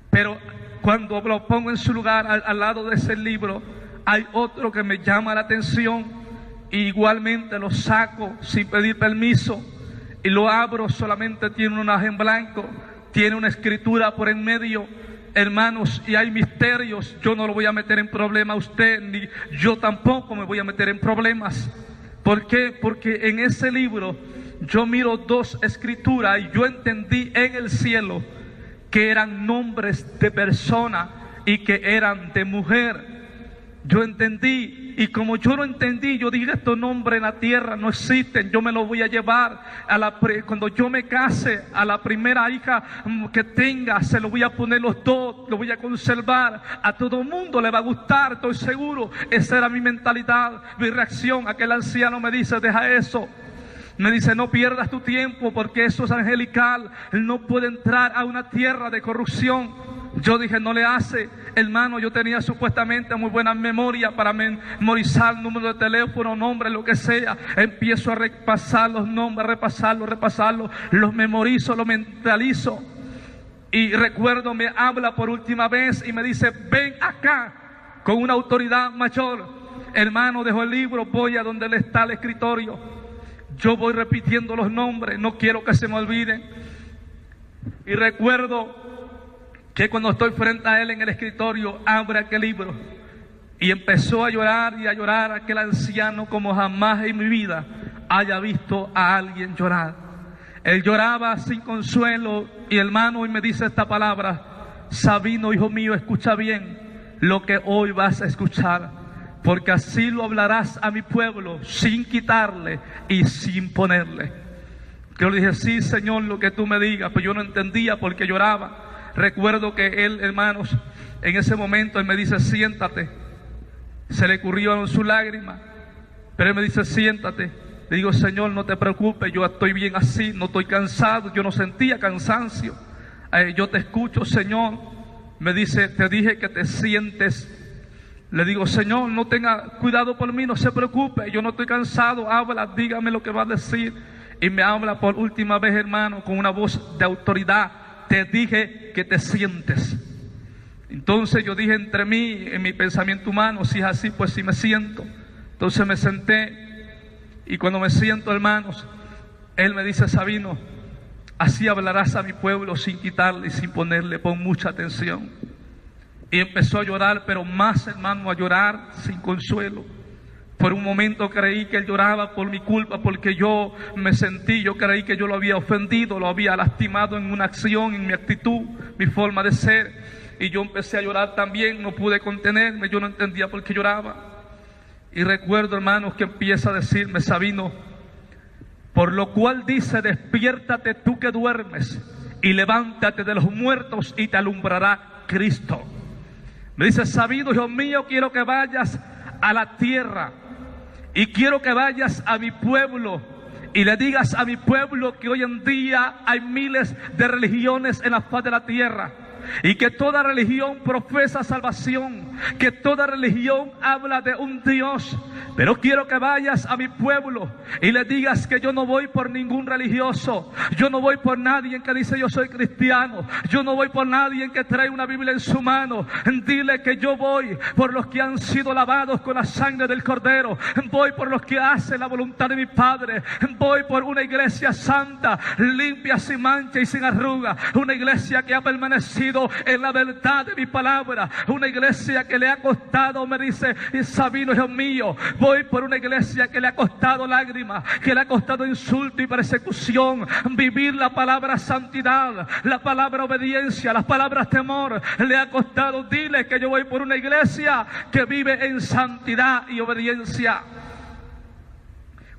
pero cuando lo pongo en su lugar, al lado de ese libro hay otro que me llama la atención, y igualmente lo saco sin pedir permiso y lo abro. Solamente tiene un hoja en blanco, tiene una escritura por en medio, hermanos, y hay misterios. Yo no lo voy a meter en problemas a usted, ni yo tampoco me voy a meter en problemas. ¿Por qué? Porque en ese libro yo miro dos escrituras y yo entendí en el cielo que eran nombres de persona y que eran de mujer. Yo entendí, y como yo lo entendí, yo dije, estos nombres en la tierra no existen. Yo me los voy a llevar cuando yo me case, a la primera hija que tenga, se lo voy a poner los dos, lo voy a conservar. A todo el mundo le va a gustar, estoy seguro. Esa era mi mentalidad, mi reacción. Aquel anciano me dice, deja eso. Me dice, no pierdas tu tiempo, porque eso es angelical. Él no puede entrar a una tierra de corrupción. Yo dije, no le hace. Hermano, yo tenía supuestamente muy buena memoria para memorizar número de teléfono, nombre, lo que sea. Empiezo a repasar los nombres, repasarlos, los memorizo, los mentalizo. Y recuerdo, me habla por última vez y me dice, ven acá, con una autoridad mayor. Hermano, dejo el libro, voy a donde está el escritorio. Yo voy repitiendo los nombres, no quiero que se me olviden. Y recuerdo que cuando estoy frente a él en el escritorio, abre aquel libro y empezó a llorar y a llorar aquel anciano como jamás en mi vida haya visto a alguien llorar. Él lloraba sin consuelo, y hermano, hoy me dice esta palabra: Sabino, hijo mío, escucha bien lo que hoy vas a escuchar, porque así lo hablarás a mi pueblo sin quitarle y sin ponerle. Yo le dije, sí, Señor, lo que tú me digas, pero yo no entendía por qué lloraba. Recuerdo que él, hermanos, en ese momento él me dice, siéntate. Se le corrieron sus lágrimas, pero él me dice, siéntate. Le digo, Señor, no te preocupes, yo estoy bien así, no estoy cansado. Yo no sentía cansancio. Yo te escucho, Señor. Me dice, te dije que te sientes. Le digo, Señor, no tenga cuidado por mí, no se preocupe, yo no estoy cansado. Habla, dígame lo que va a decir. Y me habla por última vez, hermano, con una voz de autoridad. Te dije que te sientes. Entonces yo dije entre mí, en mi pensamiento humano, si es así, pues sí me siento. Entonces me senté, y cuando me siento, hermanos, él me dice, Sabino, así hablarás a mi pueblo sin quitarle y sin ponerle, pon mucha atención. Y empezó a llorar, pero más, hermano, a llorar sin consuelo. Por un momento creí que él lloraba por mi culpa, porque yo creí que yo lo había ofendido, lo había lastimado en una acción, en mi actitud, mi forma de ser. Y yo empecé a llorar también, no pude contenerme, yo no entendía por qué lloraba. Y recuerdo, hermanos, que empieza a decirme Sabino: por lo cual dice, despiértate tú que duermes, y levántate de los muertos, y te alumbrará Cristo. Me dice: Sabino, hijo mío, quiero que vayas a la tierra, y quiero que vayas a mi pueblo, y le digas a mi pueblo que hoy en día hay miles de religiones en la faz de la tierra, y que toda religión profesa salvación, que toda religión habla de un Dios. Pero quiero que vayas a mi pueblo y le digas que yo no voy por ningún religioso, yo no voy por nadie que dice yo soy cristiano, yo no voy por nadie que trae una Biblia en su mano. Dile que yo voy por los que han sido lavados con la sangre del Cordero, voy por los que hacen la voluntad de mi Padre, voy por una iglesia santa, limpia, sin mancha y sin arruga, una iglesia que ha permanecido en la verdad de mi palabra, una iglesia que le ha costado, me dice Sabino, hijo mío, voy por una iglesia que le ha costado lágrimas, que le ha costado insulto y persecución, vivir la palabra santidad, la palabra obediencia, las palabras temor, le ha costado. Dile que yo voy por una iglesia que vive en santidad y obediencia.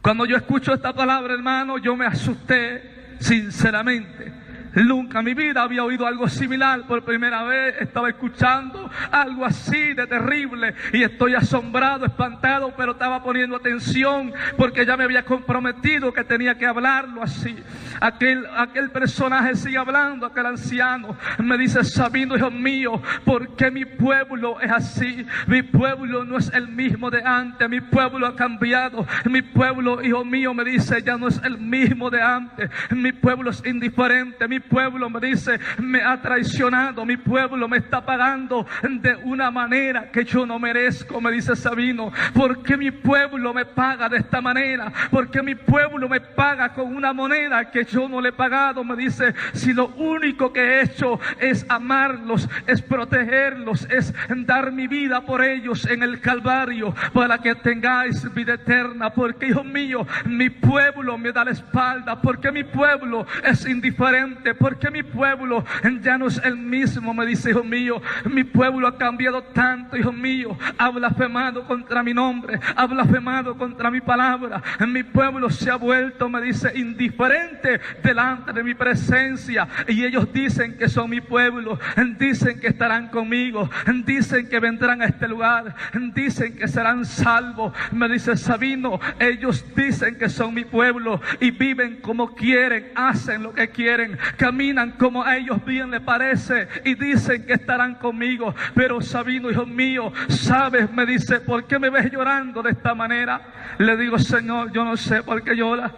Cuando yo escucho esta palabra, hermano, yo me asusté, sinceramente. Nunca en mi vida había oído algo similar. Por primera vez estaba escuchando algo así de terrible, y estoy asombrado, espantado, pero estaba poniendo atención porque ya me había comprometido que tenía que hablarlo así. Aquel personaje sigue hablando, aquel anciano me dice: Sabino, hijo mío, ¿por qué mi pueblo es así? Mi pueblo no es el mismo de antes, mi pueblo ha cambiado, mi pueblo, hijo mío, me dice, ya no es el mismo de antes, mi pueblo es indiferente, mi pueblo, me dice, me ha traicionado, mi pueblo me está pagando de una manera que yo no merezco. Me dice Sabino: ¿por qué mi pueblo me paga de esta manera? ¿Por qué mi pueblo me paga con una moneda que yo no le he pagado? Me dice: si lo único que he hecho es amarlos, es protegerlos, es dar mi vida por ellos en el Calvario para que tengáis vida eterna. Porque, hijo mío, mi pueblo me da la espalda, porque mi pueblo es indiferente, porque mi pueblo ya no es el mismo. Me dice: hijo mío, mi pueblo ha cambiado tanto, hijo mío, ha blasfemado contra mi nombre, ha blasfemado contra mi palabra. Mi pueblo se ha vuelto, me dice, indiferente delante de mi presencia, y ellos dicen que son mi pueblo, dicen que estarán conmigo, dicen que vendrán a este lugar, dicen que serán salvos. Me dice Sabino: ellos dicen que son mi pueblo y viven como quieren, hacen lo que quieren, caminan como a ellos bien les parece y dicen que estarán conmigo. Pero Sabino, hijo mío, ¿sabes? Me dice: ¿por qué me ves llorando de esta manera? Le digo: Señor, yo no sé por qué llora.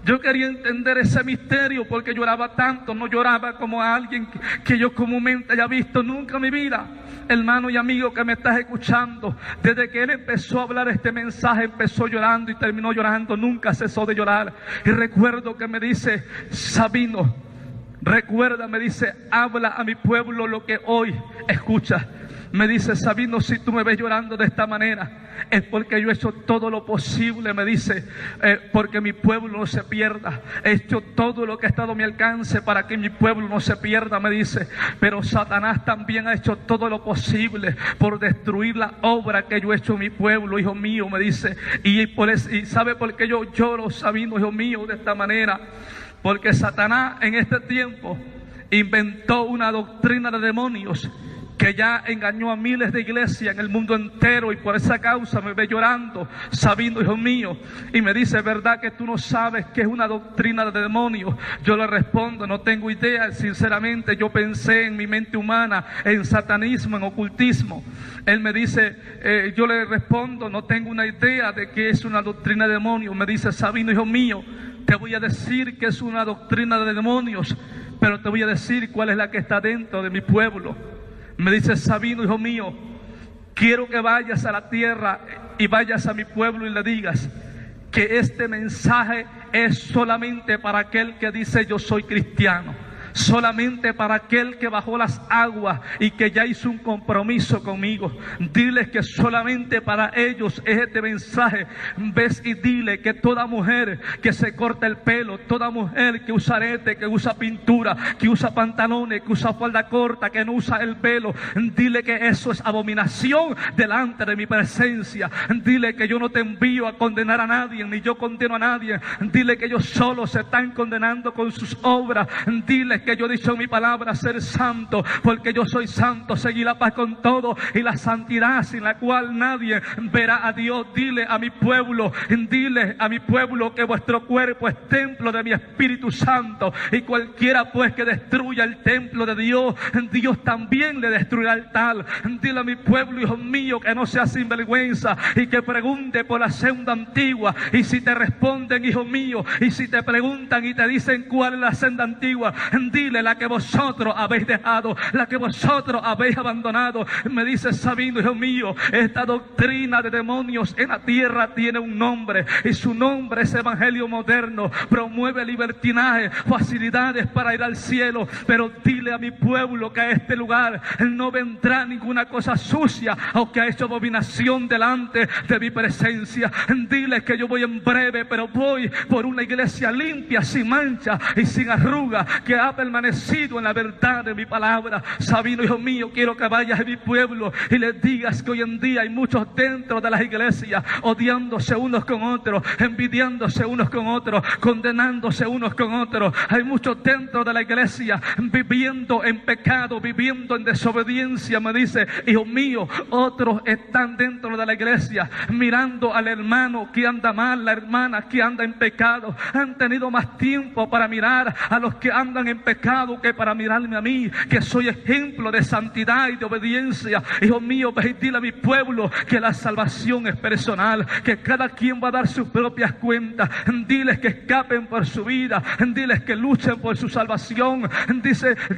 Yo quería entender ese misterio, porque lloraba tanto. No lloraba como a alguien que yo comúnmente haya visto nunca en mi vida. Hermano y amigo que me estás escuchando, desde que él empezó a hablar este mensaje, empezó llorando y terminó llorando, nunca cesó de llorar. Y recuerdo que me dice: Sabino, recuerda, me dice, habla a mi pueblo lo que hoy escucha. Me dice: Sabino, si tú me ves llorando de esta manera, es porque yo he hecho todo lo posible, me dice, porque mi pueblo no se pierda. He hecho todo lo que ha estado a mi alcance para que mi pueblo no se pierda, me dice. Pero Satanás también ha hecho todo lo posible por destruir la obra que yo he hecho en mi pueblo, hijo mío, me dice. Y ¿sabe por qué yo lloro, Sabino, hijo mío, de esta manera? Porque Satanás en este tiempo inventó una doctrina de demonios que ya engañó a miles de iglesias en el mundo entero, y por esa causa me ve llorando, Sabino, hijo mío. Y me dice: ¿verdad que tú no sabes qué es una doctrina de demonios? Yo le respondo: no tengo idea. Sinceramente, yo pensé en mi mente humana en satanismo, en ocultismo. Él me dice, yo le respondo: no tengo una idea de qué es una doctrina de demonios. Me dice: Sabino, hijo mío, te voy a decir que es una doctrina de demonios, pero te voy a decir cuál es la que está dentro de mi pueblo. Me dice: Sabino, hijo mío, quiero que vayas a la tierra y vayas a mi pueblo y le digas que este mensaje es solamente para aquel que dice: yo soy cristiano. solamente para aquel que bajó las aguas y que ya hizo un compromiso conmigo. Diles que solamente para ellos es este mensaje. Ves y dile que toda mujer que se corta el pelo, toda mujer que usa arete, que usa pintura, que usa pantalones, que usa falda corta, que no usa el velo, dile que eso es abominación delante de mi presencia. Dile que yo no te envío a condenar a nadie, ni yo condeno a nadie. Dile que ellos solo se están condenando con sus obras. Dile que yo he dicho en mi palabra ser santo, porque yo soy santo. Seguí la paz con todo y la santidad sin la cual nadie verá a Dios. Dile a mi pueblo, dile a mi pueblo que vuestro cuerpo es templo de mi Espíritu Santo, y cualquiera pues que destruya el templo de Dios, Dios también le destruirá el tal. Dile a mi pueblo, hijo mío, que no sea sinvergüenza y que pregunte por la senda antigua, y si te responden, hijo mío, y si te preguntan y te dicen cuál es la senda antigua, dile la que vosotros habéis dejado, la que vosotros habéis abandonado. Me dice Sabino, hijo mío, esta doctrina de demonios en la tierra tiene un nombre, y su nombre es evangelio moderno. Promueve libertinaje, facilidades para ir al cielo, pero dile a mi pueblo que a este lugar no vendrá ninguna cosa sucia o que ha hecho abominación delante de mi presencia. Dile que yo voy en breve, pero voy por una iglesia limpia, sin mancha y sin arruga, que ha permanecido en la verdad de mi palabra. Sabino, hijo mío, quiero que vayas a mi pueblo y les digas que hoy en día hay muchos dentro de las iglesias odiándose unos con otros, envidiándose unos con otros, condenándose unos con otros. Hay muchos dentro de la iglesia viviendo en pecado, viviendo en desobediencia. Me dice, hijo mío, otros están dentro de la iglesia mirando al hermano que anda mal, la hermana que anda en pecado. Han tenido más tiempo para mirar a los que andan en pecado que para mirarme a mí, que soy ejemplo de santidad y de obediencia. Hijo mío, ve y dile a mi pueblo que la salvación es personal, que cada quien va a dar sus propias cuentas. Diles que escapen por su vida, diles que luchen por su salvación,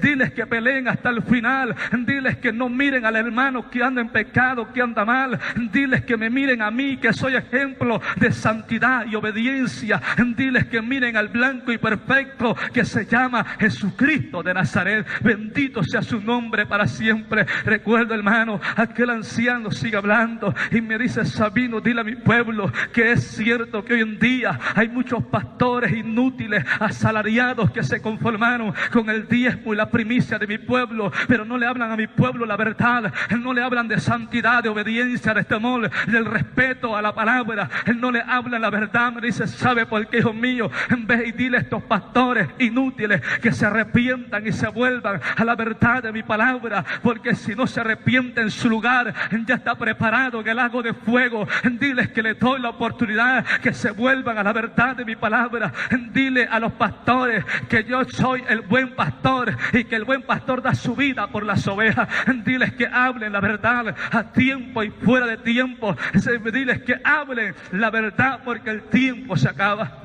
diles que peleen hasta el final, diles que no miren al hermano que anda en pecado, que anda mal, diles que me miren a mí, que soy ejemplo de santidad y obediencia. Diles que miren al blanco y perfecto que se llama Jesucristo de Nazaret. Bendito sea su nombre para siempre. Recuerdo, hermano, aquel anciano sigue hablando y me dice, Sabino, dile a mi pueblo que es cierto que hoy en día hay muchos pastores inútiles, asalariados, que se conformaron con el diezmo y la primicia de mi pueblo, pero no le hablan a mi pueblo la verdad, no le hablan de santidad, de obediencia, de temor, del respeto a la palabra, no le hablan la verdad. Me dice, ¿sabe por qué, hijo mío? En vez y dile a estos pastores inútiles que se arrepientan y se vuelvan a la verdad de mi palabra, porque si no se arrepienten, su lugar ya está preparado en el lago de fuego. Diles que les doy la oportunidad que se vuelvan a la verdad de mi palabra. Dile a los pastores que yo soy el buen pastor y que el buen pastor da su vida por las ovejas. Diles que hablen la verdad a tiempo y fuera de tiempo. Diles que hablen la verdad porque el tiempo se acaba.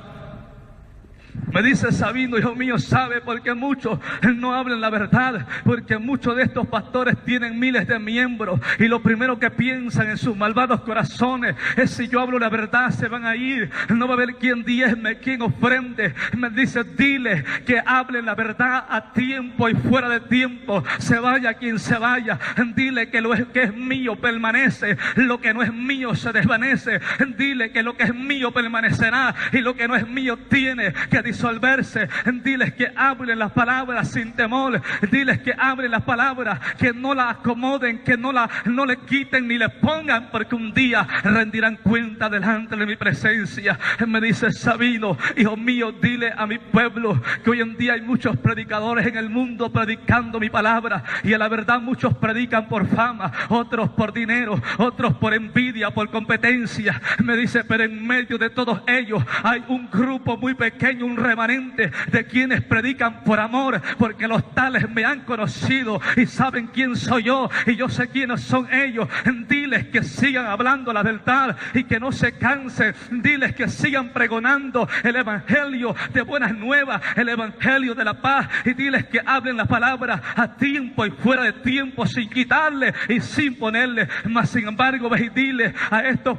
Me dice Sabino, hijo mío, ¿sabe por qué muchos no hablan la verdad? Porque muchos de estos pastores tienen miles de miembros y lo primero que piensan en sus malvados corazones es: si yo hablo la verdad se van a ir, no va a haber quien diezme, quien ofrende. Me dice, dile que hablen la verdad a tiempo y fuera de tiempo, se vaya quien se vaya. Dile que lo que es mío permanece, lo que no es mío se desvanece. Dile que lo que es mío permanecerá y lo que no es mío tiene que disolverse. Diles que hablen las palabras sin temor. Diles que hablen las palabras, que no la acomoden, que no le quiten ni le pongan, porque un día rendirán cuenta delante de mi presencia. Me dice Sabino, hijo mío, dile a mi pueblo que hoy en día hay muchos predicadores en el mundo predicando mi palabra, y a la verdad muchos predican por fama, otros por dinero, otros por envidia, por competencia. Me dice, pero en medio de todos ellos hay un grupo muy pequeño, un remanente de quienes predican por amor, porque los tales me han conocido y saben quién soy yo y yo sé quiénes son ellos. Diles que sigan hablando la verdad y que no se cansen. Diles que sigan pregonando el evangelio de buenas nuevas, el evangelio de la paz, y diles que hablen la palabra a tiempo y fuera de tiempo, sin quitarle y sin ponerle. Mas sin embargo, ve y dile a estos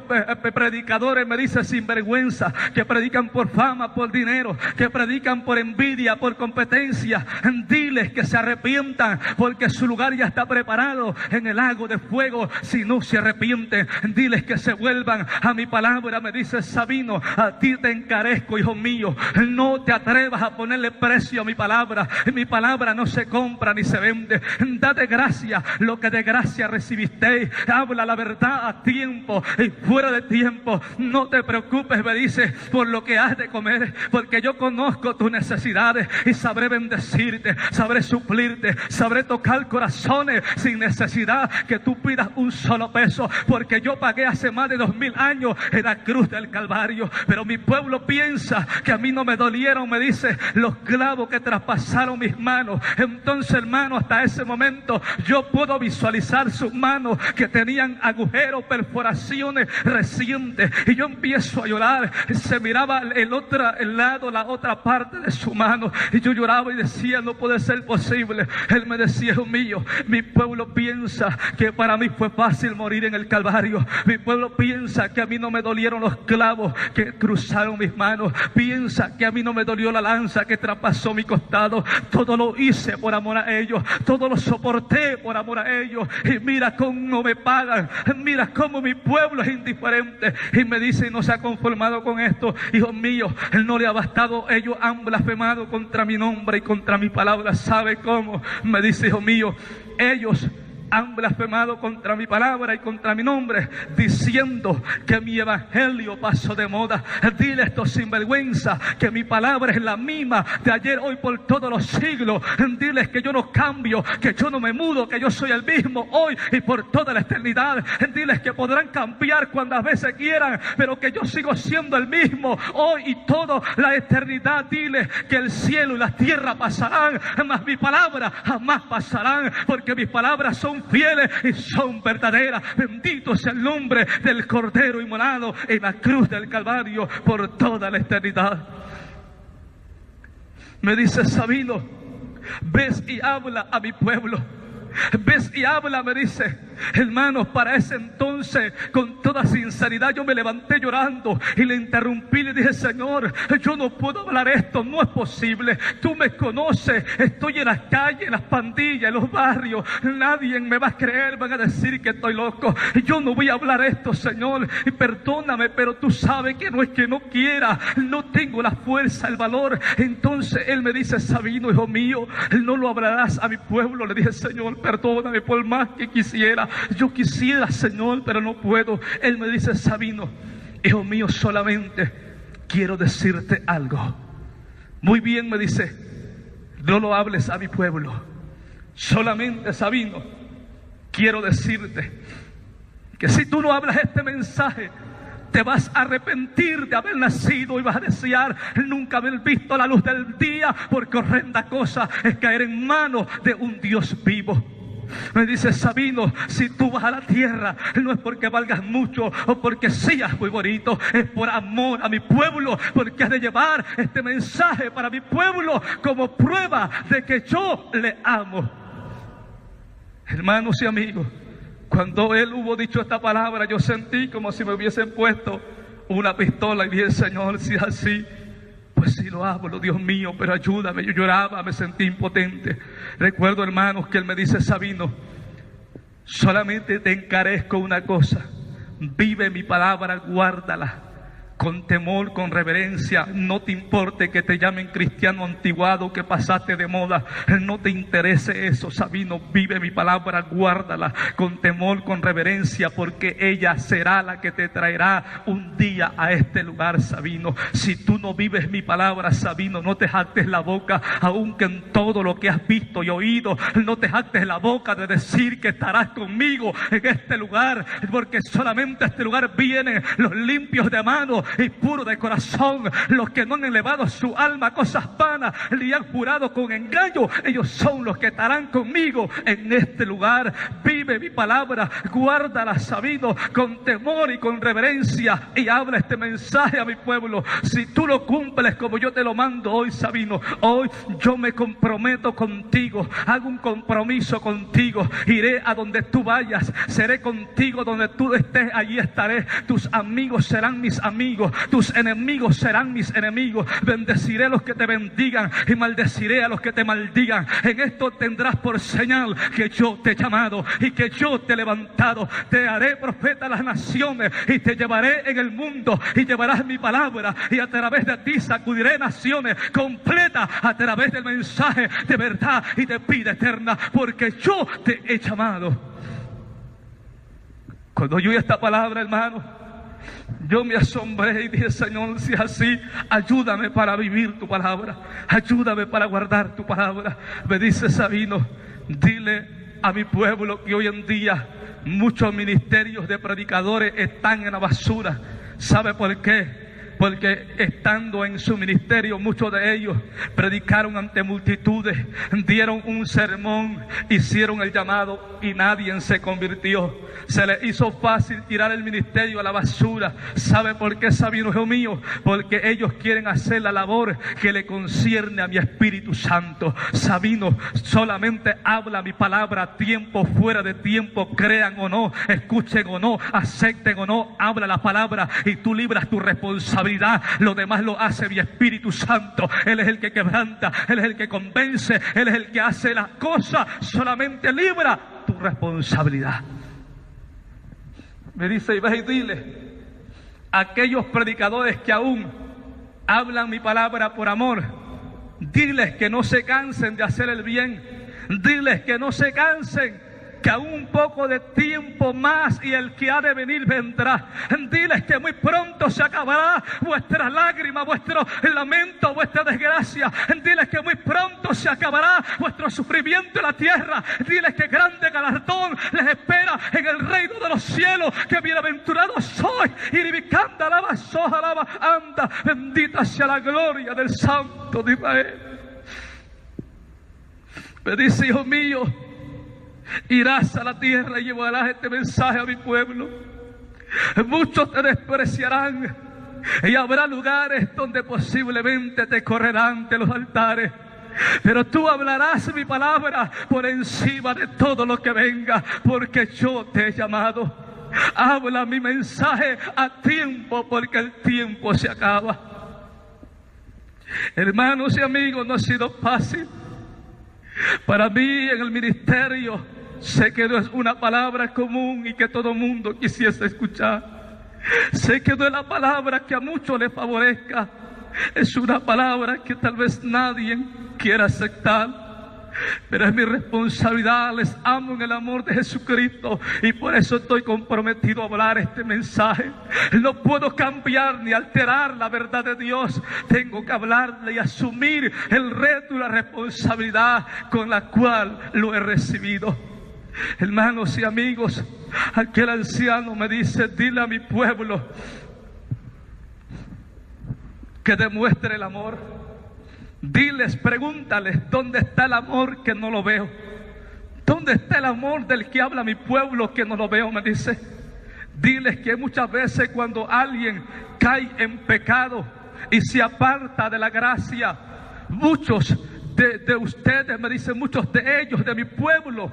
predicadores, me dice, sin vergüenza, que predican por fama, por dinero, que predican por envidia, por competencia, diles que se arrepientan, porque su lugar ya está preparado en el lago de fuego. Si no se arrepienten, diles que se vuelvan a mi palabra. Me dice Sabino, a ti te encarezco, hijo mío, no te atrevas a ponerle precio a mi palabra. Mi palabra no se compra ni se vende. Da de gracia lo que de gracia recibiste. Habla la verdad a tiempo y fuera de tiempo. No te preocupes, me dice, por lo que has de comer, porque yo conozco tus necesidades y sabré bendecirte, sabré suplirte, sabré tocar corazones sin necesidad que tú pidas un solo peso, porque yo pagué hace más de 2000 años en la cruz del Calvario. Pero mi pueblo piensa que a mí no me dolieron, me dice, los clavos que traspasaron mis manos. Entonces, hermano, hasta ese momento yo puedo visualizar sus manos que tenían agujeros, perforaciones recientes, y yo empiezo a llorar. Se miraba el lado, la otra parte de su mano, y yo lloraba y decía, no puede ser posible. Él me decía, hijo mío, mi pueblo piensa que para mí fue fácil morir en el Calvario. Mi pueblo piensa que a mí no me dolieron los clavos que cruzaron mis manos. Piensa que a mí no me dolió la lanza que traspasó mi costado. Todo lo hice por amor a ellos, todo lo soporté por amor a ellos. Y mira cómo me pagan, mira cómo mi pueblo es indiferente. Y me dice, no se ha conformado con esto, hijo mío, él no le ha bastado. Ellos han blasfemado contra mi nombre y contra mi palabra. ¿Sabe cómo? Me dice, hijo mío, ellos han blasfemado contra mi palabra y contra mi nombre, diciendo que mi evangelio pasó de moda. Dile a estos sinvergüenza que mi palabra es la misma de ayer, hoy, por todos los siglos. Diles que yo no cambio, que yo no me mudo, que yo soy el mismo hoy y por toda la eternidad. Diles que podrán cambiar cuantas veces quieran, pero que yo sigo siendo el mismo hoy y toda la eternidad. Diles que el cielo y la tierra pasarán, mas mi palabra jamás pasarán, porque mis palabras son fieles y son verdaderas. Bendito sea el nombre del Cordero inmolado en la cruz del Calvario por toda la eternidad. Me dice Sabino, ves y habla a mi pueblo. Ves y habla, me dice. Hermanos, para ese entonces, con toda sinceridad, yo me levanté llorando y le interrumpí y le dije, Señor, yo no puedo hablar esto, no es posible. Tú me conoces, estoy en las calles, en las pandillas, en los barrios. Nadie me va a creer, van a decir que estoy loco. Yo no voy a hablar esto, Señor, y perdóname, pero tú sabes que no es que no quiera, no tengo la fuerza, el valor. Entonces él me dice, Sabino, hijo mío, no lo hablarás a mi pueblo. Le dije, Señor, perdóname, por más que quisiera. Yo quisiera, Señor, pero no puedo. Él me dice, Sabino, hijo mío, solamente quiero decirte algo. Muy bien, me dice, no lo hables a mi pueblo. Solamente, Sabino, quiero decirte que si tú no hablas este mensaje, te vas a arrepentir de haber nacido y vas a desear nunca haber visto la luz del día, porque horrenda cosa es caer en manos de un Dios vivo. Me dice, Sabino, si tú vas a la tierra, no es porque valgas mucho o porque seas muy bonito, es por amor a mi pueblo, porque has de llevar este mensaje para mi pueblo como prueba de que yo le amo. Hermanos y amigos, cuando él hubo dicho esta palabra, yo sentí como si me hubiesen puesto una pistola y dije, Señor, si es así, pues sí lo hablo, Dios mío, pero ayúdame. Yo lloraba, me sentí impotente. Recuerdo, hermanos, que él me dice, Sabino, solamente te encarezco una cosa: vive mi palabra, guárdala con temor, con reverencia. No te importe que te llamen cristiano antiguado, que pasaste de moda, no te interese eso, Sabino. Vive mi palabra, guárdala con temor, con reverencia, porque ella será la que te traerá un día a este lugar, Sabino. Si tú no vives mi palabra, Sabino, no te jactes la boca, aunque en todo lo que has visto y oído, no te jactes la boca de decir que estarás conmigo en este lugar, porque solamente a este lugar vienen los limpios de mano y puro de corazón, los que no han elevado su alma a cosas vanas, ni han jurado con engaño. Ellos son los que estarán conmigo en este lugar. Vive mi palabra, guárdala, Sabino, con temor y con reverencia, y habla este mensaje a mi pueblo. Si tú lo cumples como yo te lo mando hoy, Sabino, hoy yo me comprometo contigo, hago un compromiso contigo. Iré a donde tú vayas, seré contigo donde tú estés, allí estaré. Tus amigos serán mis amigos, conmigo. Tus enemigos serán mis enemigos. Bendeciré a los que te bendigan y maldeciré a los que te maldigan. En esto tendrás por señal que yo te he llamado y que yo te he levantado. Te haré profeta a las naciones y te llevaré en el mundo y llevarás mi palabra, y a través de ti sacudiré naciones completas a través del mensaje de verdad y de vida eterna, porque yo te he llamado. Cuando yo oí esta palabra, hermano, yo me asombré y dije: Señor, si es así, ayúdame para vivir tu palabra, ayúdame para guardar tu palabra. Me dice Sabino: dile a mi pueblo que hoy en día muchos ministerios de predicadores están en la basura. ¿Sabe por qué? Porque estando en su ministerio, muchos de ellos predicaron ante multitudes, dieron un sermón, hicieron el llamado y nadie se convirtió. Se les hizo fácil tirar el ministerio a la basura. ¿Sabe por qué, Sabino, hijo mío? Porque ellos quieren hacer la labor que le concierne a mi Espíritu Santo. Sabino, solamente habla mi palabra, tiempo, fuera de tiempo, crean o no, escuchen o no, acepten o no, habla la palabra y tú libras tu responsabilidad. Lo demás lo hace mi Espíritu Santo. Él es el que quebranta, Él es el que convence, Él es el que hace las cosas. Solamente libra tu responsabilidad. Me dice: y ve y dile a aquellos predicadores que aún hablan mi palabra por amor, diles que no se cansen de hacer el bien, diles que no se cansen, que aún un poco de tiempo más y el que ha de venir vendrá. Diles que muy pronto se acabará vuestra lágrima, vuestro lamento, vuestra desgracia. Diles que muy pronto se acabará vuestro sufrimiento en la tierra. Diles que grande galardón les espera en el reino de los cielos. Que bienaventurados sois. Y ribicanda alaba, soja alaba, anda. Bendita sea la gloria del Santo de Israel. Me dice: hijo mío, irás a la tierra y llevarás este mensaje a mi pueblo. Muchos te despreciarán y habrá lugares donde posiblemente te correrán de los altares. Pero tú hablarás mi palabra por encima de todo lo que venga, porque yo te he llamado. Habla mi mensaje a tiempo, porque el tiempo se acaba. Hermanos y amigos, no ha sido fácil. Para mí en el ministerio sé que no es una palabra común y que todo mundo quisiese escuchar. Sé que no es la palabra que a muchos les favorezca. Es una palabra que tal vez nadie quiera aceptar. Pero es mi responsabilidad. Les amo en el amor de Jesucristo y por eso estoy comprometido a hablar este mensaje. No puedo cambiar ni alterar la verdad de Dios. Tengo que hablarle y asumir el reto y la responsabilidad con la cual lo he recibido. Hermanos y amigos, aquel anciano me dice: dile a mi pueblo que demuestre el amor. Diles, pregúntales, ¿dónde está el amor que no lo veo? ¿Dónde está el amor del que habla mi pueblo que no lo veo? Me dice. Diles que muchas veces cuando alguien cae en pecado y se aparta de la gracia, muchos de ustedes, me dice, muchos de ellos, de mi pueblo,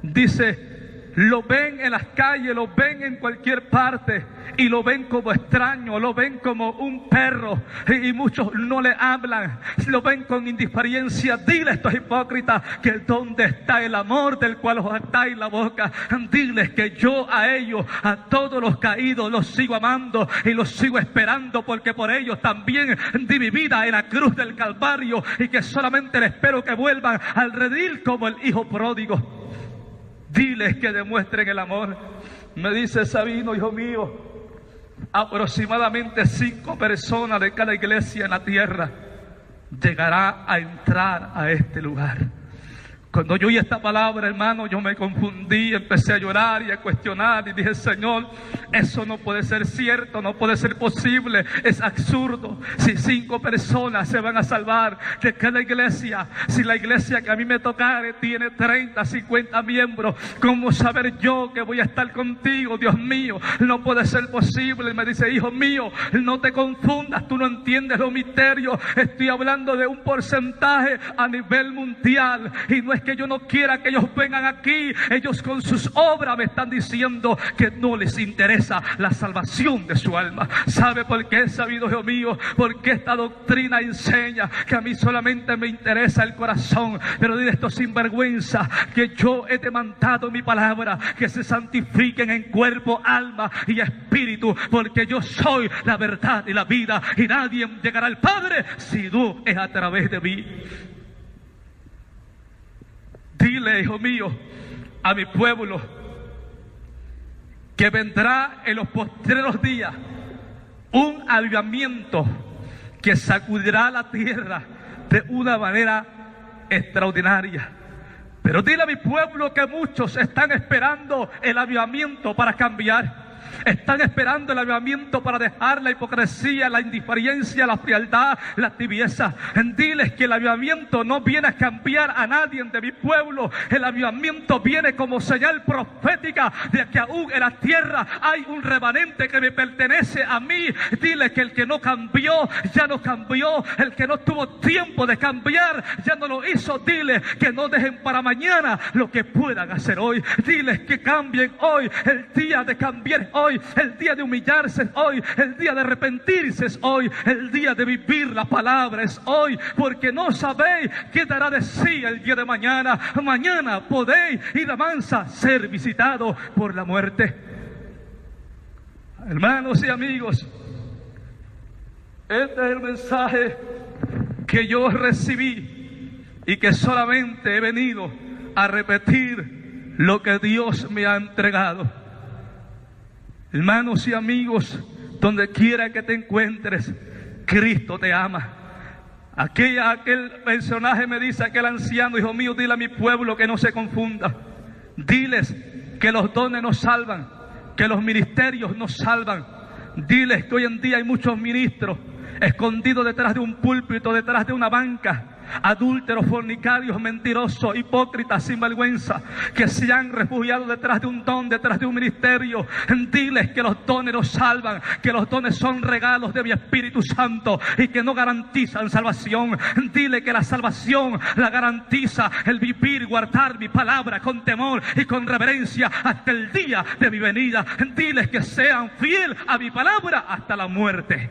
dice, lo ven en las calles, lo ven en cualquier parte y lo ven como extraño, lo ven como un perro y muchos no le hablan, lo ven con indiferencia. Dile a estos hipócritas que donde está el amor del cual os atáis la boca. Diles que yo a ellos, a todos los caídos, los sigo amando y los sigo esperando, porque por ellos también di mi vida en la cruz del Calvario y que solamente les espero que vuelvan al redil como el hijo pródigo. Diles que demuestren el amor. Me dice Sabino, hijo mío, aproximadamente 5 personas de cada iglesia en la tierra llegará a entrar a este lugar. Cuando yo oí esta palabra, hermano, yo me confundí, empecé a llorar y a cuestionar y dije: Señor, eso no puede ser cierto, no puede ser posible, es absurdo. Si 5 personas se van a salvar de cada iglesia, si la iglesia que a mí me tocare tiene 30, 50 miembros, ¿cómo saber yo que voy a estar contigo? Dios mío, no puede ser posible. Y me dice: hijo mío, no te confundas, tú no entiendes los misterios. Estoy hablando de un porcentaje a nivel mundial y no es que yo no quiera que ellos vengan aquí, ellos con sus obras me están diciendo que no les interesa la salvación de su alma. ¿Sabe por qué he sabido, Dios mío? Porque esta doctrina enseña que a mí solamente me interesa el corazón. Pero dile estos sinvergüenza que yo he demandado mi palabra, que se santifiquen en cuerpo, alma y espíritu, porque yo soy la verdad y la vida, y nadie llegará al Padre si no es a través de mí. Dile, hijo mío, a mi pueblo que vendrá en los postreros días un avivamiento que sacudirá la tierra de una manera extraordinaria. Pero dile a mi pueblo que muchos están esperando el avivamiento para cambiar. Están esperando el avivamiento para dejar la hipocresía, la indiferencia, la frialdad, la tibieza. Diles que el avivamiento no viene a cambiar a nadie de mi pueblo. El avivamiento viene como señal profética de que aún en la tierra hay un remanente que me pertenece a mí. Dile que el que no cambió, ya no cambió. El que no tuvo tiempo de cambiar, ya no lo hizo. Dile que no dejen para mañana lo que puedan hacer hoy. Diles que cambien hoy. El día de cambiar hoy, el día de humillarse hoy, el día de arrepentirse es hoy, el día de vivir la palabra es hoy, porque no sabéis qué dará de sí el día de mañana. Mañana podéis ir a mansa ser visitado por la muerte. Hermanos y amigos, este es el mensaje que yo recibí y que solamente he venido a repetir lo que Dios me ha entregado. Hermanos y amigos, donde quiera que te encuentres, Cristo te ama. Aquel personaje me dice, aquel anciano: hijo mío, dile a mi pueblo que no se confunda. Diles que los dones nos salvan, que los ministerios nos salvan. Diles que hoy en día hay muchos ministros escondidos detrás de un púlpito, detrás de una banca, adúlteros, fornicarios, mentirosos, hipócritas, sinvergüenza, que se han refugiado detrás de un don, detrás de un ministerio. Diles que los dones nos salvan, que los dones son regalos de mi Espíritu Santo y que no garantizan salvación. Dile que la salvación la garantiza el vivir y guardar mi palabra con temor y con reverencia hasta el día de mi venida. Diles que sean fiel a mi palabra hasta la muerte.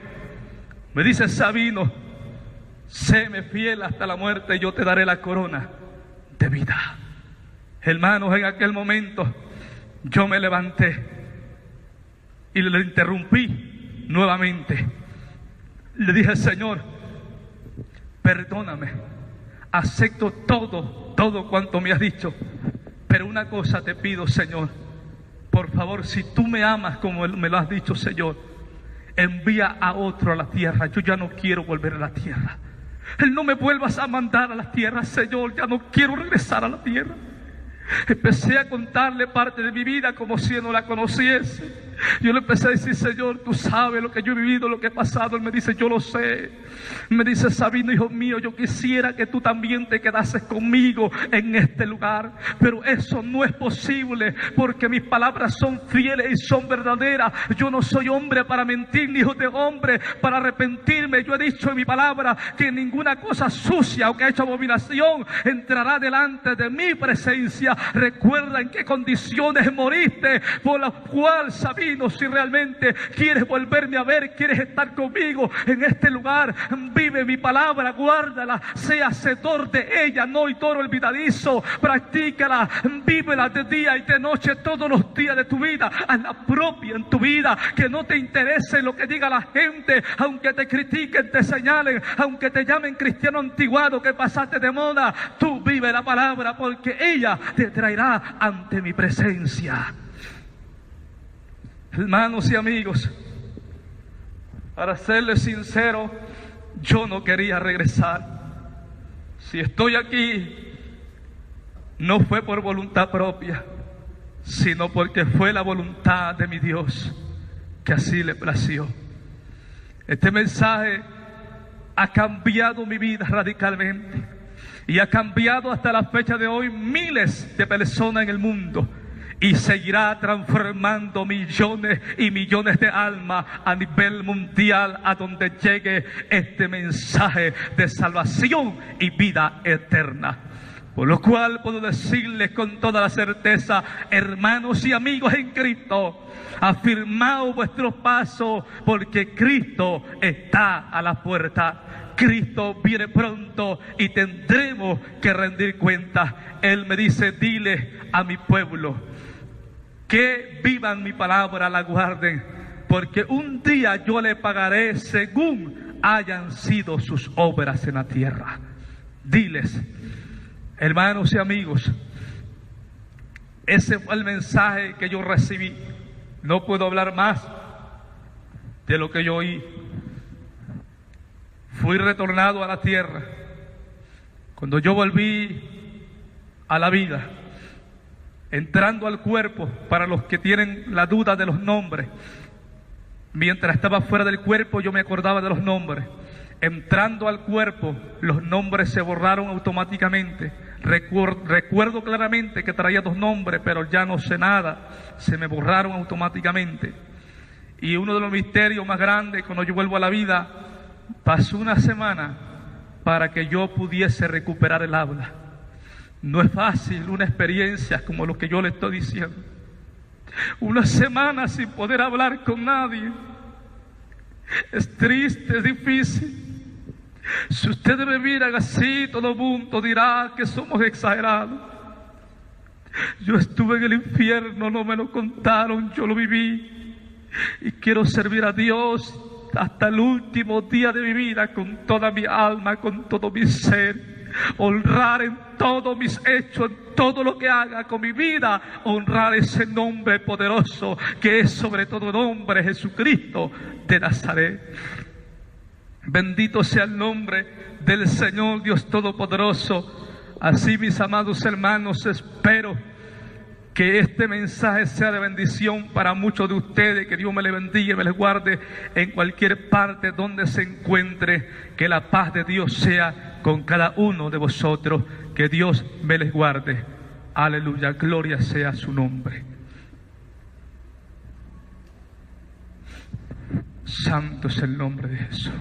Me dice Sabino: séme fiel hasta la muerte y yo te daré la corona de vida. Hermanos, en aquel momento yo me levanté y le interrumpí nuevamente. Le dije: Señor, perdóname, acepto todo cuanto me has dicho, pero una cosa te pido, Señor, por favor, si tú me amas como me lo has dicho, Señor, envía a otro a la tierra. Yo ya no quiero volver a la tierra. No me vuelvas a mandar a la tierra, Señor. Ya no quiero regresar a la tierra. Empecé a contarle parte de mi vida como si no la conociese. Yo le empecé a decir: Señor, tú sabes lo que yo he vivido, lo que he pasado. Él me dice: yo lo sé. Me dice: Sabino, hijo mío, yo quisiera que tú también te quedases conmigo en este lugar, pero eso no es posible, porque mis palabras son fieles y son verdaderas. Yo no soy hombre para mentir, ni hijo de hombre para arrepentirme. Yo he dicho en mi palabra que ninguna cosa sucia o que ha hecho abominación entrará delante de mi presencia. Recuerda en qué condiciones moriste, por la cual, Sabino, si realmente quieres volverme a ver, quieres estar conmigo en este lugar, vive mi palabra, guárdala, sea hacedor de ella, no idolo olvidadizo, practícala, vívela de día y de noche todos los días de tu vida, hazla propia en tu vida, que no te interese lo que diga la gente, aunque te critiquen, te señalen, aunque te llamen cristiano antiguado, que pasaste de moda. Tú vive la palabra, porque ella te traerá ante mi presencia. Hermanos y amigos, para serles sincero, yo no quería regresar. Si estoy aquí, no fue por voluntad propia, sino porque fue la voluntad de mi Dios, que así le plació. Este mensaje ha cambiado mi vida radicalmente, y ha cambiado hasta la fecha de hoy miles de personas en el mundo, y seguirá transformando millones y millones de almas a nivel mundial, a donde llegue este mensaje de salvación y vida eterna. Por lo cual puedo decirles con toda la certeza, hermanos y amigos en Cristo, afirmaos vuestros pasos, porque Cristo está a la puerta. Cristo viene pronto y tendremos que rendir cuentas. Él me dice, dile a mi pueblo que vivan mi palabra, la guarden, porque un día yo le pagaré según hayan sido sus obras en la tierra. Diles, hermanos y amigos, ese fue el mensaje que yo recibí. No puedo hablar más de lo que yo oí. Fui retornado a la tierra. Cuando yo volví a la vida, entrando al cuerpo, para los que tienen la duda de los nombres, mientras estaba fuera del cuerpo yo me acordaba de los nombres. Entrando al cuerpo, los nombres se borraron automáticamente. Recuerdo claramente que traía 2 nombres, pero ya no sé nada, se me borraron automáticamente. Y uno de los misterios más grandes, cuando yo vuelvo a la vida, pasó una semana para que yo pudiese recuperar el habla. No es fácil una experiencia como lo que yo le estoy diciendo. Una semana sin poder hablar con nadie. Es triste, es difícil. Si ustedes me miran así, todo el mundo dirá que somos exagerados. Yo estuve en el infierno, no me lo contaron, yo lo viví. Y quiero servir a Dios hasta el último día de mi vida con toda mi alma, con todo mi ser. Honrar en todos mis hechos, en todo lo que haga con mi vida, honrar ese nombre poderoso que es sobre todo nombre, Jesucristo de Nazaret. Bendito sea el nombre del Señor Dios Todopoderoso. Así, mis amados hermanos, espero que este mensaje sea de bendición para muchos de ustedes. Que Dios me les bendiga y me les guarde en cualquier parte donde se encuentre. Que la paz de Dios sea con cada uno de vosotros. Que Dios me les guarde. Aleluya, gloria sea su nombre. Santo es el nombre de Jesús.